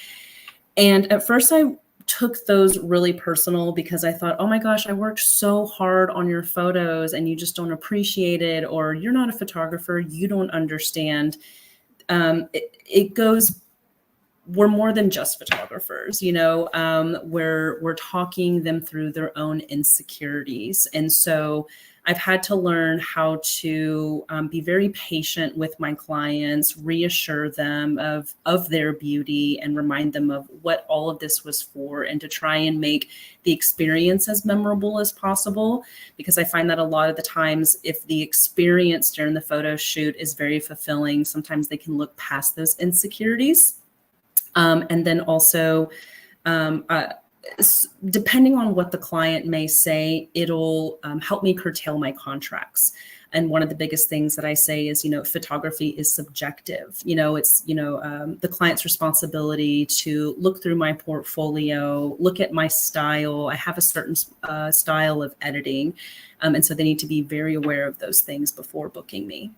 S4: And at first I took those really personal because I thought, oh my gosh, I worked so hard on your photos and you just don't appreciate it, or you're not a photographer, you don't understand. It goes we're more than just photographers, we're talking them through their own insecurities. And so I've had to learn how to be very patient with my clients, reassure them of their beauty, and remind them of what all of this was for, and to try and make the experience as memorable as possible. Because I find that a lot of the times, if the experience during the photo shoot is very fulfilling, sometimes they can look past those insecurities. And then also, depending on what the client may say, it'll help me curtail my contracts. And one of the biggest things that I say is, photography is subjective. It's, the client's responsibility to look through my portfolio, look at my style. I have a certain style of editing. And so they need to be very aware of those things before booking me.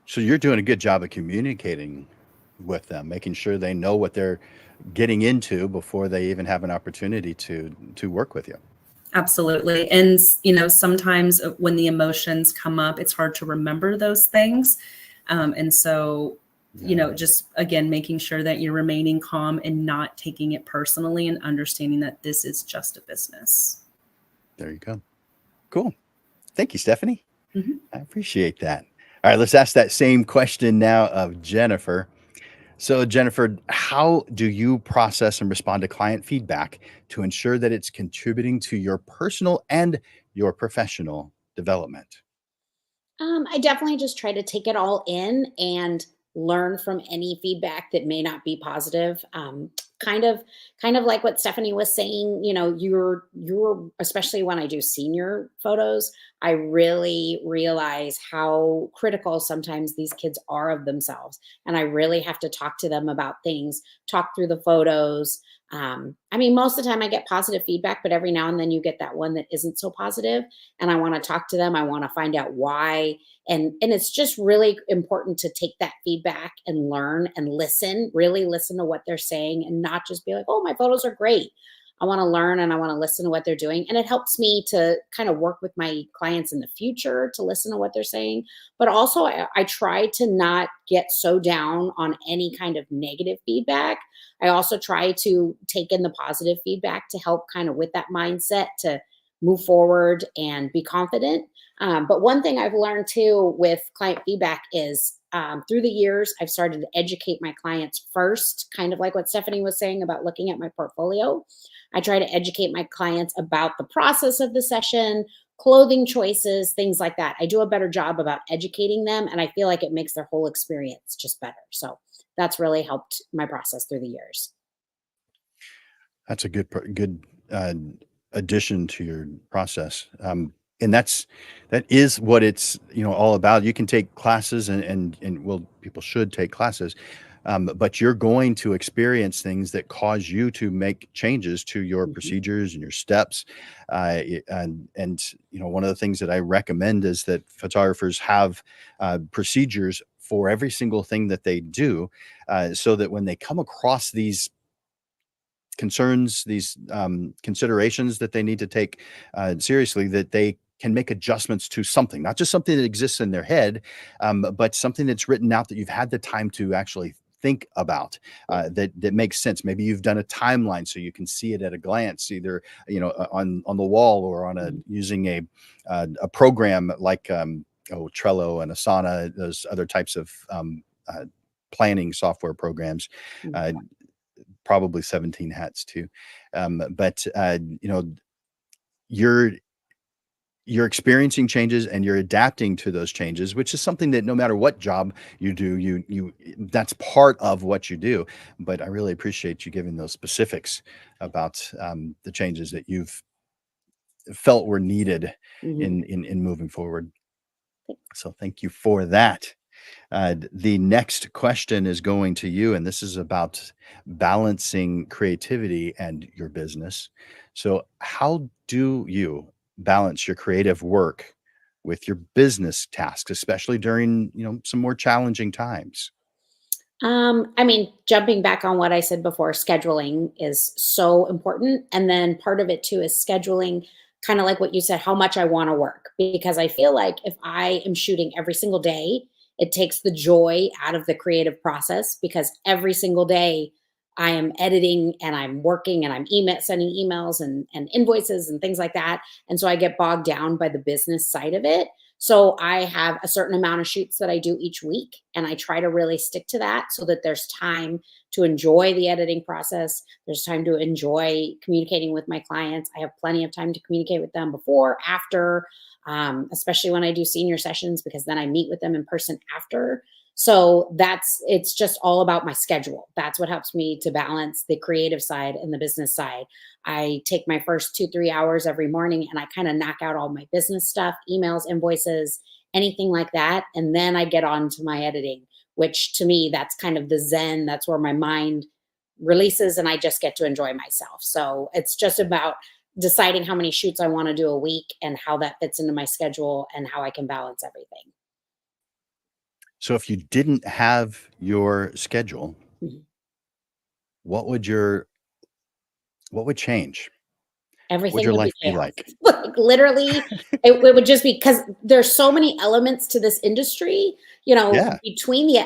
S1: So you're doing a good job of communicating with them, making sure they know what they're getting into before they even have an opportunity to work with you.
S4: Absolutely. And, sometimes when the emotions come up, it's hard to remember those things. And so, just again, making sure that you're remaining calm and not taking it personally, and understanding that this is just a business.
S1: There you go. Cool. Thank you, Stephanie.
S4: Mhm.
S1: I appreciate that. All right, let's ask that same question now of Jennifer. So, Jennifer, how do you process and respond to client feedback to ensure that it's contributing to your personal and your professional development?
S2: I definitely just try to take it all in and learn from any feedback that may not be positive. Kind of like what Stephanie was saying, you're especially when I do senior photos, I really realize how critical sometimes these kids are of themselves. And I really have to talk to them about things, talk through the photos. Most of the time I get positive feedback, but every now and then you get that one that isn't so positive, and I want to talk to them. I want to find out why. And it's just really important to take that feedback and learn and listen, really listen to what they're saying, and not just be like, oh, my photos are great. I want to learn and I want to listen to what they're doing. And it helps me to kind of work with my clients in the future to listen to what they're saying. But also, I try to not get so down on any kind of negative feedback. I also try to take in the positive feedback to help kind of with that mindset to move forward and be confident. But one thing I've learned too with client feedback is through the years, I've started to educate my clients first, kind of like what Stephanie was saying about looking at my portfolio. I try to educate my clients about the process of the session, clothing choices, things like that. I do a better job about educating them, and I feel like it makes their whole experience just better. So that's really helped my process through the years.
S1: That's a good addition to your process. And that is what it's all about. You can take classes and well, people should take classes, but you're going to experience things that cause you to make changes to your
S2: Mhm.
S1: procedures and your steps. One of the things that I recommend is that photographers have procedures for every single thing that they do, so that when they come across these concerns, these considerations that they need to take seriously, that they can make adjustments to something, not just something that exists in their head, but something that's written out that you've had the time to actually think about, that makes sense. Maybe you've done a timeline so you can see it at a glance, either on the wall, or on
S2: Mhm.
S1: using a program like Trello and Asana, those other types of planning software programs.
S2: Mhm.
S1: Uh, Probably 17 hats too. But you're you're experiencing changes and you're adapting to those changes, which is something that no matter what job you do, you that's part of what you do. But I really appreciate you giving those specifics about the changes that you've felt were needed
S2: Mhm.
S1: in moving forward. So thank you for that. The next question is going to you, and this is about balancing creativity and your business. So, how do you balance your creative work with your business tasks, especially during some more challenging times?
S2: Jumping back on what I said before, scheduling is so important. And then part of it too is scheduling, kind of like what you said, how much I want to work. Because I feel like if I am shooting every single day It takes the joy out of the creative process because every single day I am editing and I'm working and I'm sending emails and invoices and things like that. And so I get bogged down by the business side of it. So I have a certain amount of shoots that I do each week, and I try to really stick to that so that there's time to enjoy the editing process. There's time to enjoy communicating with my clients. I have plenty of time to communicate with them before, after, especially when I do senior sessions, because then I meet with them in person after. So it's just all about my schedule. That's what helps me to balance the creative side and the business side. I take my first 2, 3 hours every morning and I kind of knock out all my business stuff, emails, invoices, anything like that. And then I get on to my editing, which to me, that's kind of the zen. That's where my mind releases and I just get to enjoy myself. So it's just about deciding how many shoots I want to do a week and how that fits into my schedule and how I can balance everything.
S1: So if you didn't have your schedule,
S2: Mhm.
S1: what would change? What would
S2: Everything
S1: your
S2: would be
S1: life be
S2: chaos.
S1: like?
S2: Like literally, it would just be because there's so many elements to this industry,
S1: Yeah.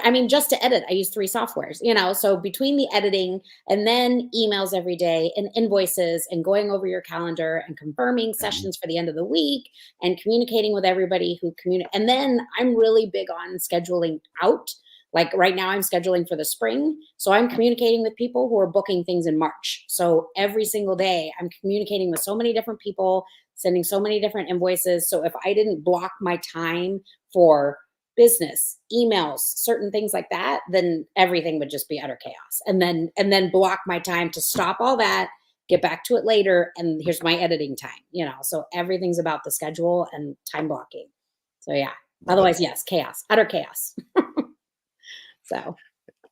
S2: I mean, just to edit, I use 3 softwares, so between the editing and then emails every day and invoices and going over your calendar and confirming
S1: Mhm.
S2: sessions for the end of the week and communicating with everybody who communicate. And then I'm really big on scheduling out. Like right now, I'm scheduling for the spring. So I'm communicating with people who are booking things in March. So every single day, I'm communicating with so many different people, sending so many different invoices. So if I didn't block my time for business, emails, certain things like that, then everything would just be utter chaos. And then block my time to stop all that, get back to it later, and here's my editing time. So everything's about the schedule and time blocking. So yeah.
S1: Love it.
S2: Otherwise, yes, chaos, utter chaos. So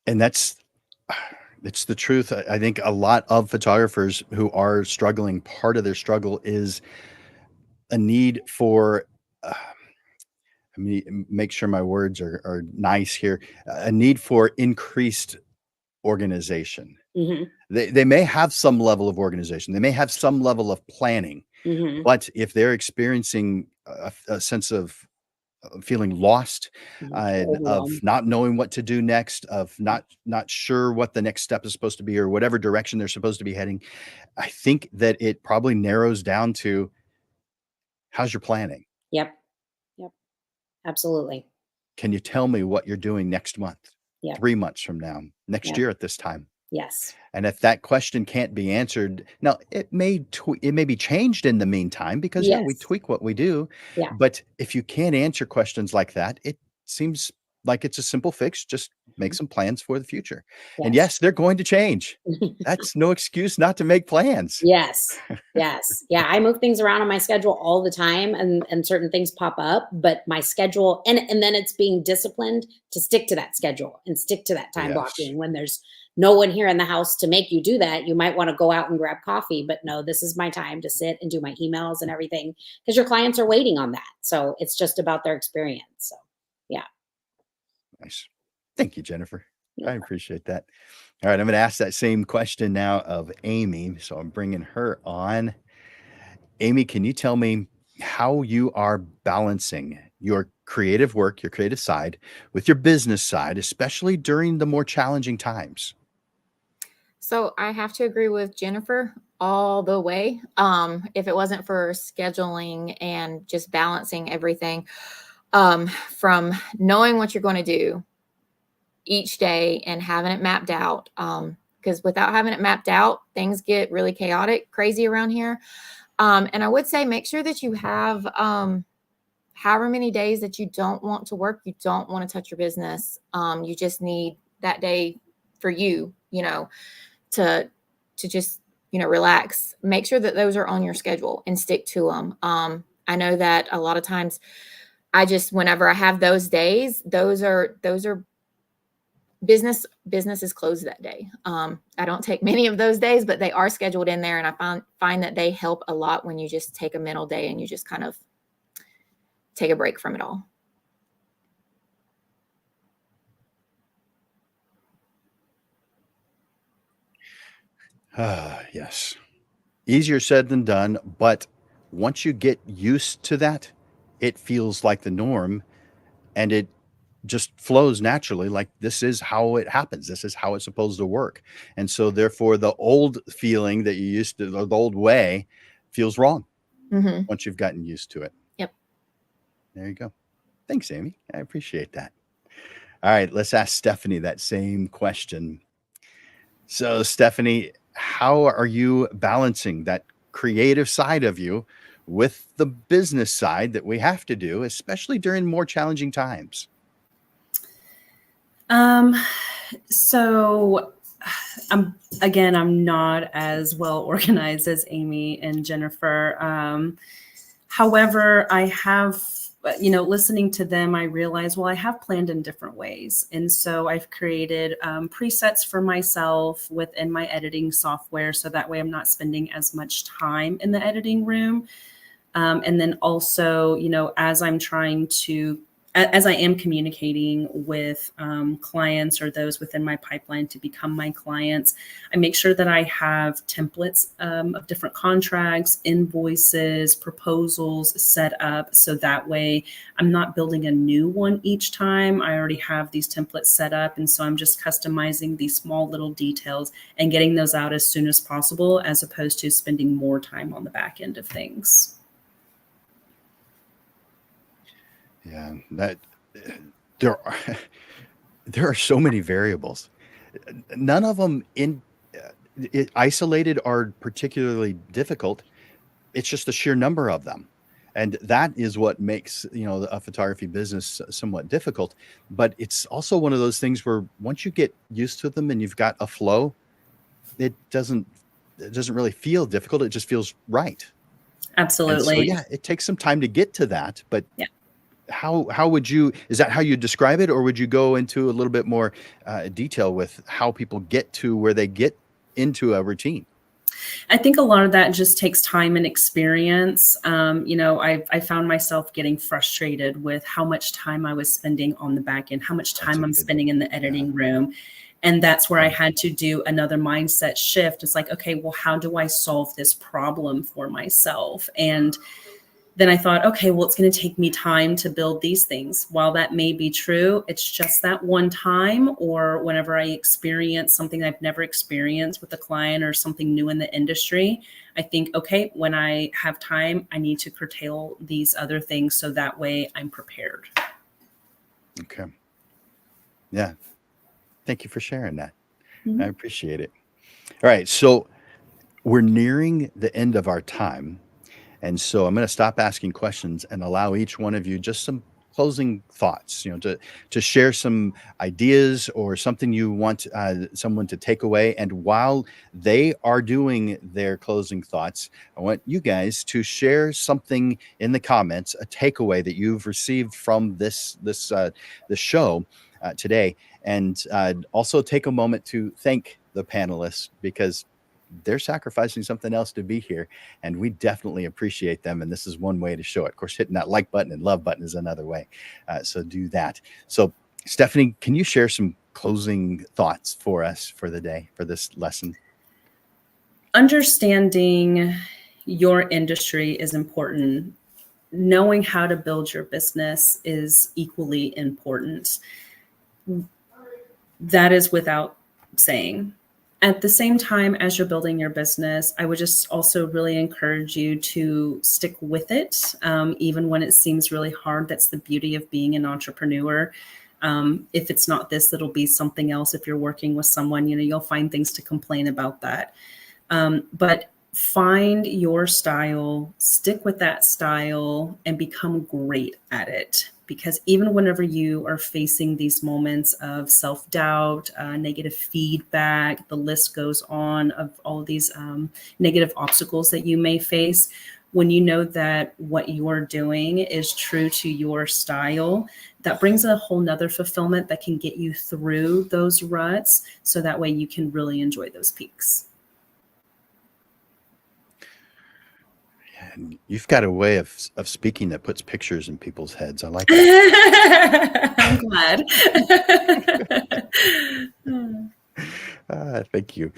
S1: And it's the truth. I think a lot of photographers who are struggling, part of their struggle is a need for, uh, I mean, make sure my words are nice here, a need for increased organization.
S2: mhm.
S1: They may have some level of organization. They may have some level of planning,
S2: Mhm.
S1: but if they're experiencing a sense of feeling lost,
S2: Mhm.
S1: of
S2: Overwhelm.
S1: not knowing what to do next, of not sure what the next step is supposed to be or whatever direction they're supposed to be heading, I think that it probably narrows down to how's your planning?
S2: Yep. Yep. Absolutely.
S1: Can you tell me what you're doing next month,
S2: Yep.
S1: 3 months from now, next
S2: Yep.
S1: year at this time?
S2: Yes.
S1: And if that question can't be answered, now it may be changed in the meantime because, yeah, we
S2: Yes.
S1: tweak what we do,
S2: Yeah.
S1: but if you can't answer questions like that, it seems like it's a simple fix, just make
S2: Mhm.
S1: some plans for the future. And
S2: Yes.
S1: yes, they're going to change. That's no excuse not to make plans.
S2: Yes. Yes. Yeah, I move things around on my schedule all the time and certain things pop up, but my schedule and then it's being disciplined to stick to that schedule and stick to that time
S1: Yes.
S2: blocking. When there's no one here in the house to make you do that, you might want to go out and grab coffee, but no, this is my time to sit and do my emails and everything because your clients are waiting on that. So it's just about their experience. So, yeah.
S1: Nice. Thank you, Jennifer.
S2: No
S1: I appreciate that. All right, I'm gonna ask that same question now of Amy, so I'm bringing her on. Amy, can you tell me how you are balancing your creative work, your creative side, with your business side, especially during the more challenging times?
S3: So I have to agree with Jennifer all the way. If it wasn't for scheduling and just balancing everything, from knowing what you're going to do each day and having it mapped out, because without having it mapped out, things get really chaotic, crazy around here. And I would say make sure that you have however many days that you don't want to work, you don't want to touch your business. You just need that day for you, to just relax. Make sure that those are on your schedule and stick to them. I know that a lot of times whenever I have those days, those are business is closed that day. I don't take many of those days, but they are scheduled in there, and I find that they help a lot when you just take a mental day and you just kind of take a break from it all.
S1: Yes. Easier said than done, but once you get used to that, it feels like the norm and it just flows naturally. Like this is how it happens. This is how it's supposed to work. And so therefore the old feeling that you used to, the old way feels wrong
S3: Hmm.
S1: once you've gotten used to it.
S3: Yep.
S1: There you go. Thanks, Amy. I appreciate that. All right, let's ask Stephanie that same question. So, Stephanie, how are you balancing that creative side of you with the business side that we have to do, especially during more challenging times?
S4: So I'm not as well organized as Amy and Jennifer. However, I have, listening to them, I realized, well, I have planned in different ways. And so I've created presets for myself within my editing software. So that way I'm not spending as much time in the editing room. And then also, as I am communicating with clients or those within my pipeline to become my clients, I make sure that I have templates of different contracts, invoices, proposals set up. So that way I'm not building a new one each time. I already have these templates set up. And so I'm just customizing these small little details and getting those out as soon as possible, as opposed to spending more time on the back end of things.
S1: Yeah, that there are there are so many variables. None of them isolated are particularly difficult. It's just the sheer number of them. And that is what makes, a photography business somewhat difficult. But it's also one of those things where once you get used to them and you've got a flow, it doesn't really feel difficult. It just feels right.
S4: Absolutely.
S1: And so, yeah, it takes some time to get to that. But
S4: yeah.
S1: How would you, is that how you describe it? Or would you go into a little bit more detail with how people get to where they get into a routine?
S4: I think a lot of that just takes time and experience. I found myself getting frustrated with how much time I was spending on the back end, how much time I'm spending in the editing room. And that's where I had to do another mindset shift. It's like, okay, well, how do I solve this problem for myself? And then I thought, okay, well, it's going to take me time to build these things. While that may be true, it's just that one time, or whenever I experience something I've never experienced with a client or something new in the industry, I think, okay, when I have time, I need to curtail these other things so that way I'm prepared.
S1: Okay. Yeah. Thank you for sharing that.
S4: Mm-hmm.
S1: I appreciate it. All right. So we're nearing the end of our time. And so I'm going to stop asking questions and allow each one of you just some closing thoughts, to share some ideas or something you want someone to take away. And while they are doing their closing thoughts, I want you guys to share something in the comments, a takeaway that you've received from this show today. And also take a moment to thank the panelists, because they're sacrificing something else to be here, and we definitely appreciate them. And this is one way to show it. Of course, hitting that like button and love button is another way. So do that. So Stephanie, can you share some closing thoughts for us for the day, for this lesson?
S4: Understanding your industry is important. Knowing how to build your business is equally important. That is without saying. At the same time as you're building your business, I would just also really encourage you to stick with it, even when it seems really hard. That's the beauty of being an entrepreneur. If it's not this, it'll be something else. If you're working with someone, you'll find things to complain about that. But find your style, stick with that style, and become great at it. Because even whenever you are facing these moments of self-doubt, negative feedback, the list goes on of all of these negative obstacles that you may face, when you know that what you're doing is true to your style, that brings a whole nother fulfillment that can get you through those ruts. So that way you can really enjoy those peaks.
S1: And you've got a way of speaking that puts pictures in people's heads. I like that.
S4: I'm glad.
S1: Thank you.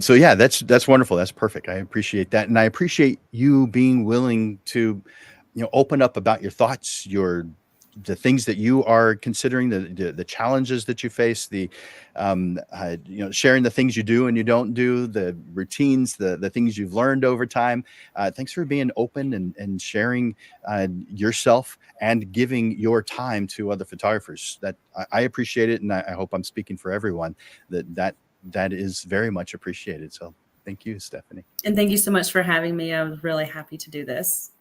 S1: So yeah, that's wonderful. That's perfect. I appreciate that. And I appreciate you being willing to, open up about your thoughts, your the things that you are considering, the challenges that you face, sharing the things you do and you don't do, the routines, the things you've learned over time. Thanks for being open and sharing yourself and giving your time to other photographers. That I appreciate it, and I hope I'm speaking for everyone that is very much appreciated. So thank you, Stephanie.
S4: And thank you so much for having me. I was really happy to do this.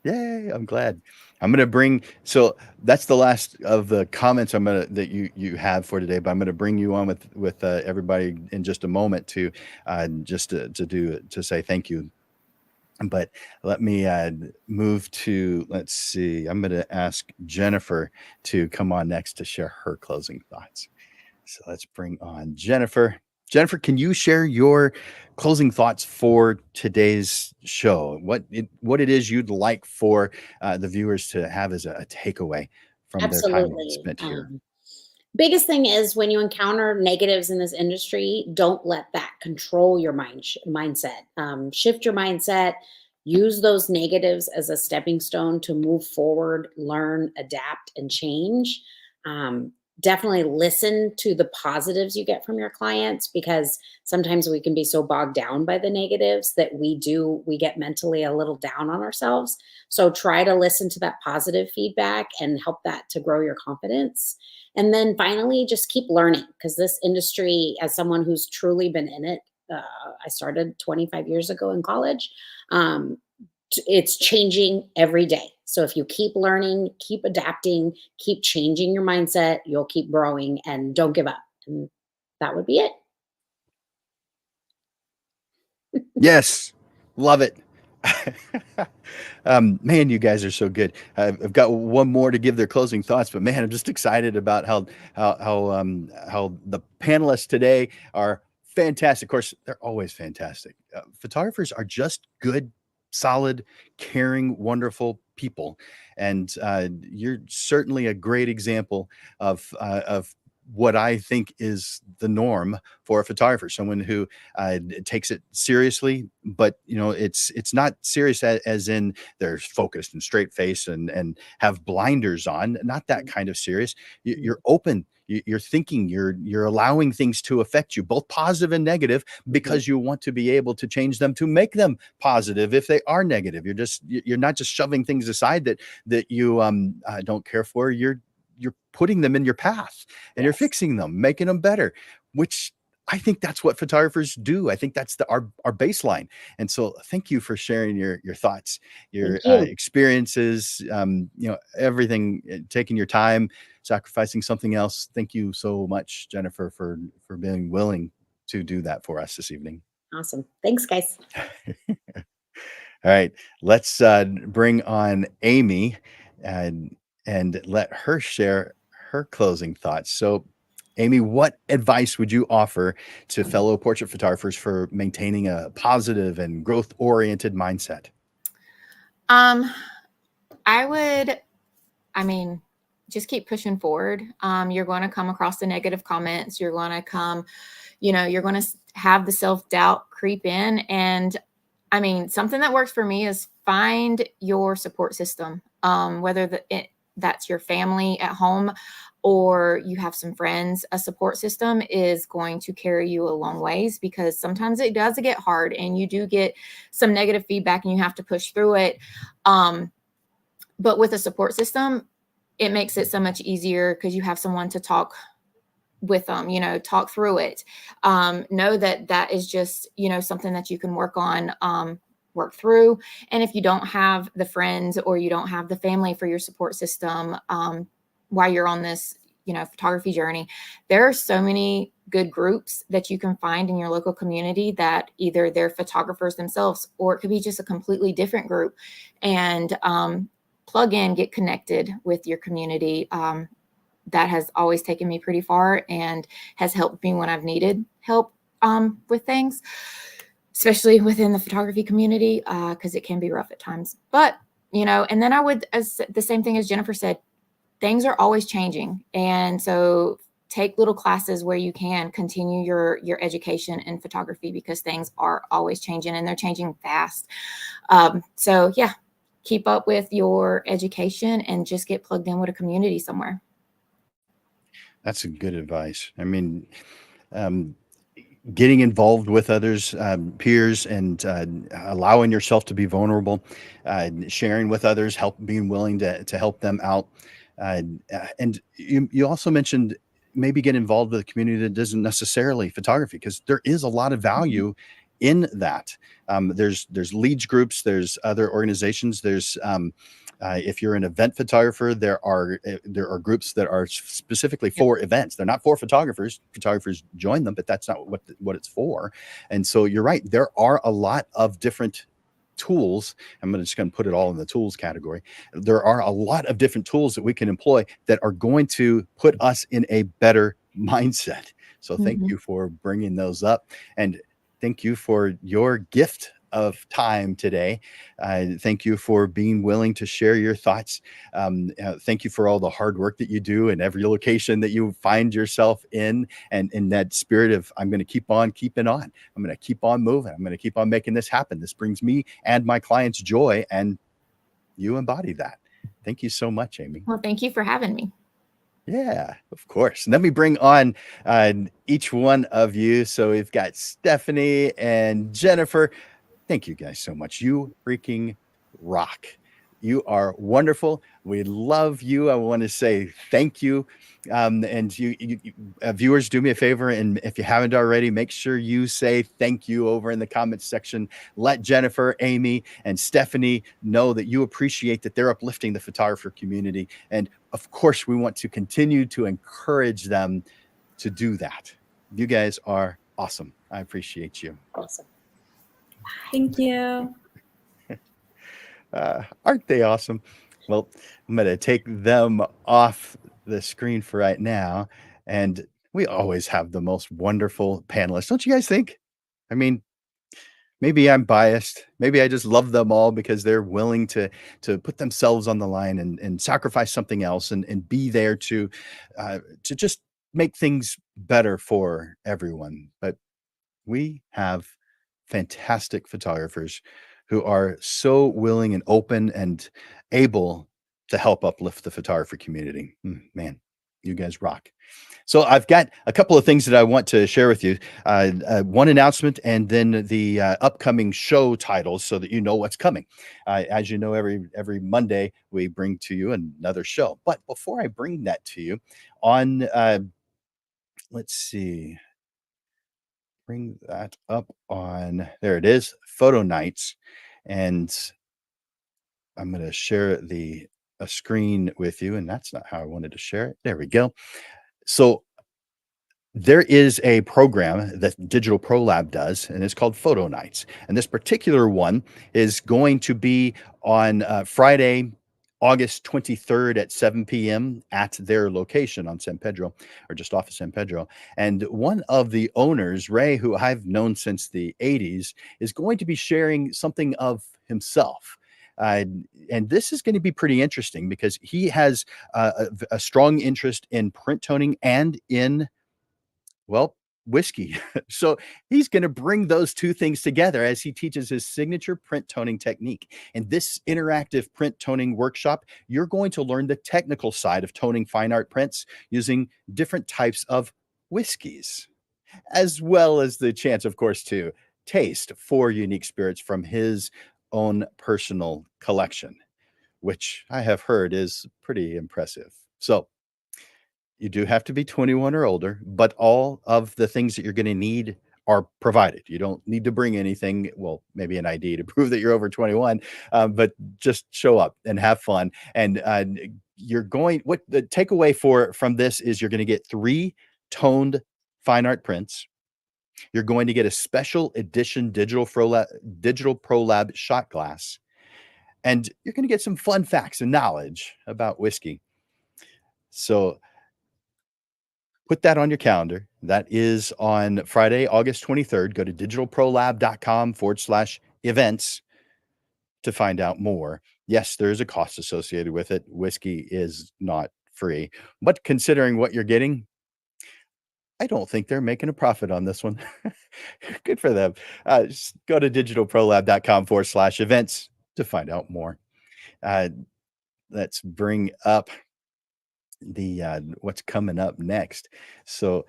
S1: Yay, I'm glad. I'm going to bring, so that's the last of the comments that you have for today, but I'm going to bring you on with everybody in just a moment to say thank you. But let me move to, let's see, I'm going to ask Jennifer to come on next to share her closing thoughts. So let's bring on Jennifer. Jennifer, can you share your closing thoughts for today's show? What it is you'd like for the viewers to have as a takeaway from their time
S2: Absolutely.
S1: spent here?
S2: Biggest thing is when you encounter negatives in this industry, don't let that control your mindset. Shift your mindset. Use those negatives as a stepping stone to move forward, learn, adapt, and change. Definitely listen to the positives you get from your clients, because sometimes we can be so bogged down by the negatives that we get mentally a little down on ourselves. So try to listen to that positive feedback and help that to grow your confidence. And then finally, just keep learning, because this industry, as someone who's truly been in it, I started 25 years ago in college. It's changing every day. So if you keep learning, keep adapting, keep changing your mindset, you'll keep growing, and don't give up. And that would be it.
S1: Yes, love it. Man, you guys are so good. I've got one more to give their closing thoughts, but man, I'm just excited about how the panelists today are fantastic. Of course, they're always fantastic. Photographers are just good, solid, caring, wonderful people, and you're certainly a great example of what I think is the norm for a photographer, someone who takes it seriously, but it's not serious as in they're focused and straight face and have blinders on. Not that kind of serious. You're open. You're thinking. You're allowing things to affect you, both positive and negative, because you want to be able to change them to make them positive if they are negative. You're not just shoving things aside that you don't care for. You're putting them in your path, and you're fixing them, making them better, which I think that's what photographers do. I think that's our baseline. And so thank you for sharing your thoughts, your experiences, everything, taking your time, sacrificing something else. Thank you so much, Jennifer, for being willing to do that for us this evening.
S2: Awesome. Thanks, guys.
S1: All right, let's bring on Amy and let her share her closing thoughts. So, Amy, what advice would you offer to fellow portrait photographers for maintaining a positive and growth-oriented mindset?
S3: Just keep pushing forward. You're going to come across the negative comments. You're going to you're going to have the self-doubt creep in. And something that works for me is find your support system, whether that's your family at home or you have some friends. A support system is going to carry you a long ways, because sometimes it does get hard and you do get some negative feedback and you have to push through it. But with a support system, it makes it so much easier because you have someone to talk with them, talk through it. Know that is just, something that you can work on, work through. And if you don't have the friends or you don't have the family for your support system, while you're on this, photography journey, there are so many good groups that you can find in your local community that either they're photographers themselves, or it could be just a completely different group, and plug in, get connected with your community. That has always taken me pretty far and has helped me when I've needed help with things, especially within the photography community, because it can be rough at times. But, and then I would, as the same thing as Jennifer said, things are always changing. And so take little classes where you can continue your education in photography, because things are always changing and they're changing fast. So yeah, keep up with your education and just get plugged in with a community somewhere.
S1: That's some good advice. I mean, um, getting involved with others, peers, and allowing yourself to be vulnerable, sharing with others, being willing to help them out. And you also mentioned maybe get involved with a community that doesn't necessarily photography, because there is a lot of
S4: Mhm.
S1: value in that. There's leads groups, there's other organizations, there's if you're an event photographer, there are groups that are specifically
S4: Yep.
S1: for events. They're not for photographers. Photographers join them, but that's not what it's for. And so you're right. There are a lot of different tools. Just going to put it all in the tools category. There are a lot of different tools that we can employ that are going to put us in a better mindset. So thank
S3: Mhm.
S1: you for bringing those up, and thank you for your gift of time today. Thank you for being willing to share your thoughts. Thank you for all the hard work that you do in every location that you find yourself in, and in that spirit of I'm going to keep on keeping on. I'm going to keep on moving. I'm going to keep on making this happen. This brings me and my clients joy, and you embody that. Thank you so much, Amy.
S3: Well, thank you for having me.
S1: Yeah, of course. Let me bring on each one of you. So we've got Stephanie and Jennifer. Thank you guys so much. You freaking rock. You are wonderful. We love you. I want to say thank you. And viewers, do me a favor. And if you haven't already, make sure you say thank you over in the comments section. Let Jennifer, Amy, and Stephanie know that you appreciate that they're uplifting the photographer community. And of course, we want to continue to encourage them to do that. You guys are awesome. I appreciate you.
S2: Awesome.
S4: Thank you.
S1: Aren't they awesome? Well, I'm going to take them off the screen for right now. And we always have the most wonderful panelists. Don't you guys think? I mean, maybe I'm biased. Maybe I just love them all because they're willing to put themselves on the line and sacrifice something else and be there to just make things better for everyone. But we have fantastic photographers who are so willing and open and able to help uplift the photography community. Man, you guys rock. So I've got a couple of things that I want to share with you. One announcement, and then the upcoming show titles, so that you know what's coming. As you know, every Monday we bring to you another show. But before I bring that to you, on let's see, bring that up on there it is, photo nights. And I'm going to share a screen with you, and that's not how I wanted to share it. There we go. So there is a program that Digital Pro Lab does, and it's called Photo Nights. And this particular one is going to be on Friday, August 23rd at 7 p.m. at their location on San Pedro, or just off of San Pedro. And one of the owners, Ray, who I've known since the 80s, is going to be sharing something of himself. Uh, and this is going to be pretty interesting because he has a strong interest in print toning and in, well, whiskey. So he's going to bring those two things together as he teaches his signature print toning technique. In this interactive print toning workshop, you're going to learn the technical side of toning fine art prints using different types of whiskeys, as well as the chance, of course, to taste 4 unique spirits from his own personal collection, which I have heard is pretty impressive. So you do have to be 21 or older, but all of the things that you're going to need are provided. You don't need to bring anything. Well, maybe an ID to prove that you're over 21, but just show up and have fun. And what the takeaway from this is you're going to get 3 toned fine art prints. You're going to get a special edition Digital Pro Lab shot glass, and you're going to get some fun facts and knowledge about whiskey. So put that on your calendar. That is on Friday, August 23rd. Go to digitalprolab.com/events to find out more. Yes, there is a cost associated with it. Whiskey is not free, but considering what you're getting, I don't think they're making a profit on this one. Good for them. Just go to digitalprolab.com/events to find out more. Uh, let's bring up the what's coming up next. So,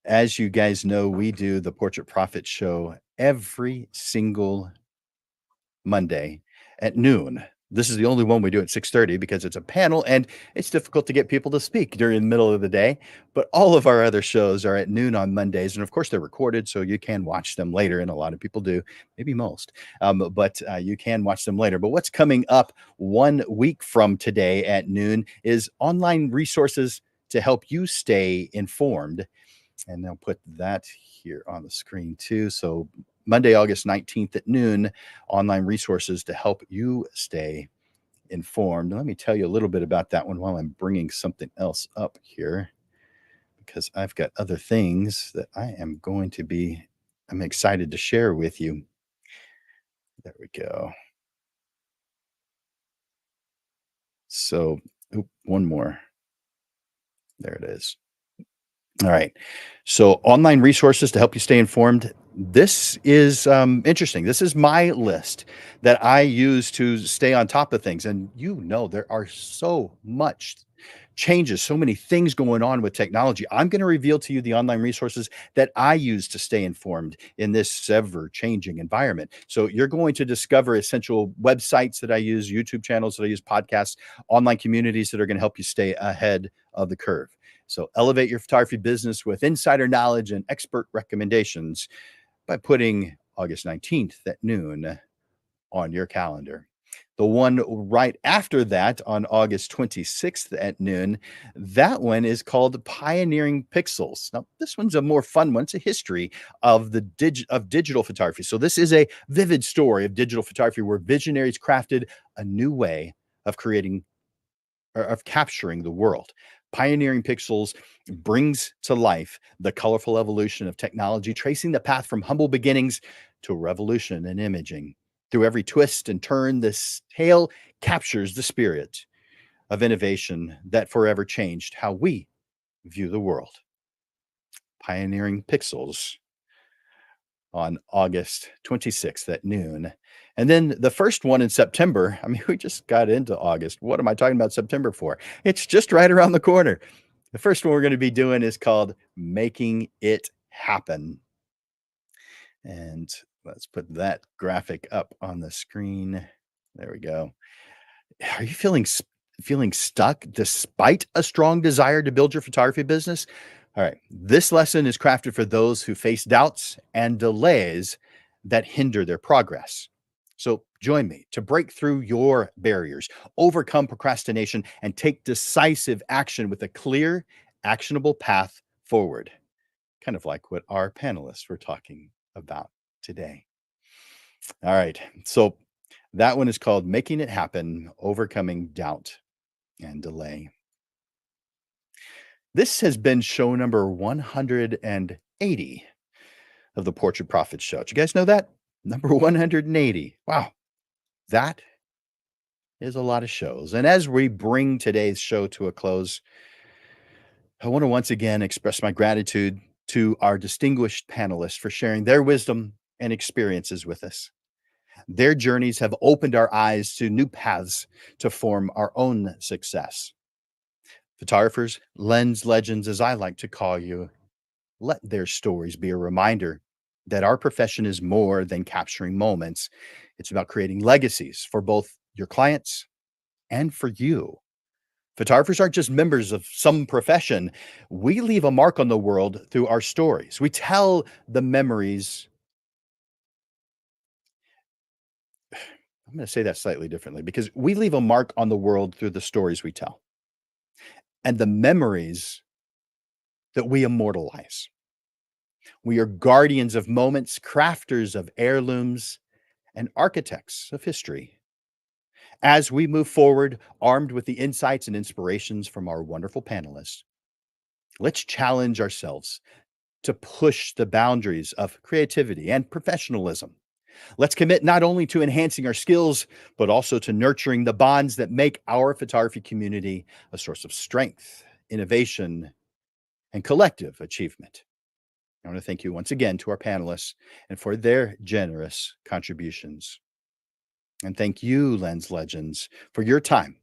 S1: as you guys know, we do the Portrait Profit Show every single Monday at noon. This is the only one we do at 6:30 because it's a panel and it's difficult to get people to speak during the middle of the day. But all of our other shows are at noon on Mondays. And of course, they're recorded, so you can watch them later. And a lot of people do, maybe most. But you can watch them later. But what's coming up 1 week from today at noon is online resources to help you stay informed. And I'll put that here on the screen too. So Monday, August 19th at noon, online resources to help you stay informed. Let me tell you a little bit about that one while I'm bringing something else up here, because I've got other things that I'm excited to share with you. There we go. So, one more. There it is. All right. So, online resources to help you stay informed. This is interesting. This is my list that I use to stay on top of things. And there are so much changes, so many things going on with technology. I'm going to reveal to you the online resources that I use to stay informed in this ever changing environment. So, you're going to discover essential websites that I use, YouTube channels that I use, podcasts, online communities that are going to help you stay ahead of the curve. So elevate your photography business with insider knowledge and expert recommendations by putting August 19th at noon on your calendar. The one right after that on August 26th at noon, that one is called Pioneering Pixels. Now, this one's a more fun one. It's a history of digital photography. So this is a vivid story of digital photography where visionaries crafted a new way of capturing the world. Pioneering Pixels brings to life the colorful evolution of technology, tracing the path from humble beginnings to a revolution in imaging. Through every twist and turn, this tale captures the spirit of innovation that forever changed how we view the world. Pioneering Pixels on August 26th at noon. And then the first one in September, we just got into August. What am I talking about September for? It's just right around the corner. The first one we're going to be doing is called Making It Happen. And let's put that graphic up on the screen. There we go. Are you feeling stuck despite a strong desire to build your photography business? All right. This lesson is crafted for those who face doubts and delays that hinder their progress. So join me to break through your barriers, overcome procrastination, and take decisive action with a clear, actionable path forward. Kind of like what our panelists were talking about today. All right. So that one is called Making It Happen, Overcoming Doubt and Delay. This has been show number 180 of the Portrait Profit Show. Did you guys know that? Number 180. Wow. That is a lot of shows. And as we bring today's show to a close, I want to once again express my gratitude to our distinguished panelists for sharing their wisdom and experiences with us. Their journeys have opened our eyes to new paths to form our own success. Photographers, lens legends, as I like to call you, let their stories be a reminder that our profession is more than capturing moments. It's about creating legacies for both your clients and for you. Photographers aren't just members of some profession. We leave a mark on the world through our stories. We tell the memories. I'm going to say that slightly differently because we leave a mark on the world through the stories we tell and the memories that we immortalize. We are guardians of moments, crafters of heirlooms, and architects of history. As we move forward, armed with the insights and inspirations from our wonderful panelists, let's challenge ourselves to push the boundaries of creativity and professionalism. Let's commit not only to enhancing our skills, but also to nurturing the bonds that make our photography community a source of strength, innovation, and collective achievement. I want to thank you once again to our panelists and for their generous contributions. And thank you, Lens Legends, for your time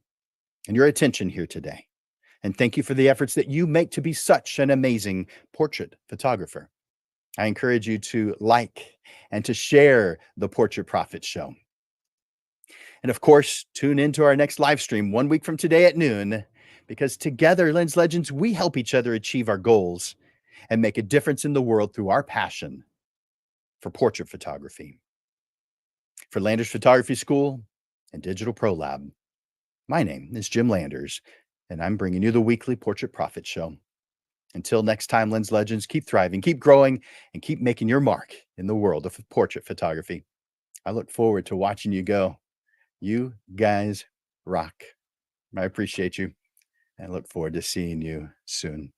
S1: and your attention here today. And thank you for the efforts that you make to be such an amazing portrait photographer. I encourage you to like and to share the Portrait Profit Show. And of course, tune into our next live stream 1 week from today at noon, because together, Lens Legends, we help each other achieve our goals and make a difference in the world through our passion for portrait photography. For Landers Photography School and Digital Pro Lab, my name is Jim Landers, and I'm bringing you the weekly Portrait Profit Show. Until next time, Lens Legends, keep thriving, keep growing, and keep making your mark in the world of portrait photography. I look forward to watching you go. You guys rock. I appreciate you and look forward to seeing you soon.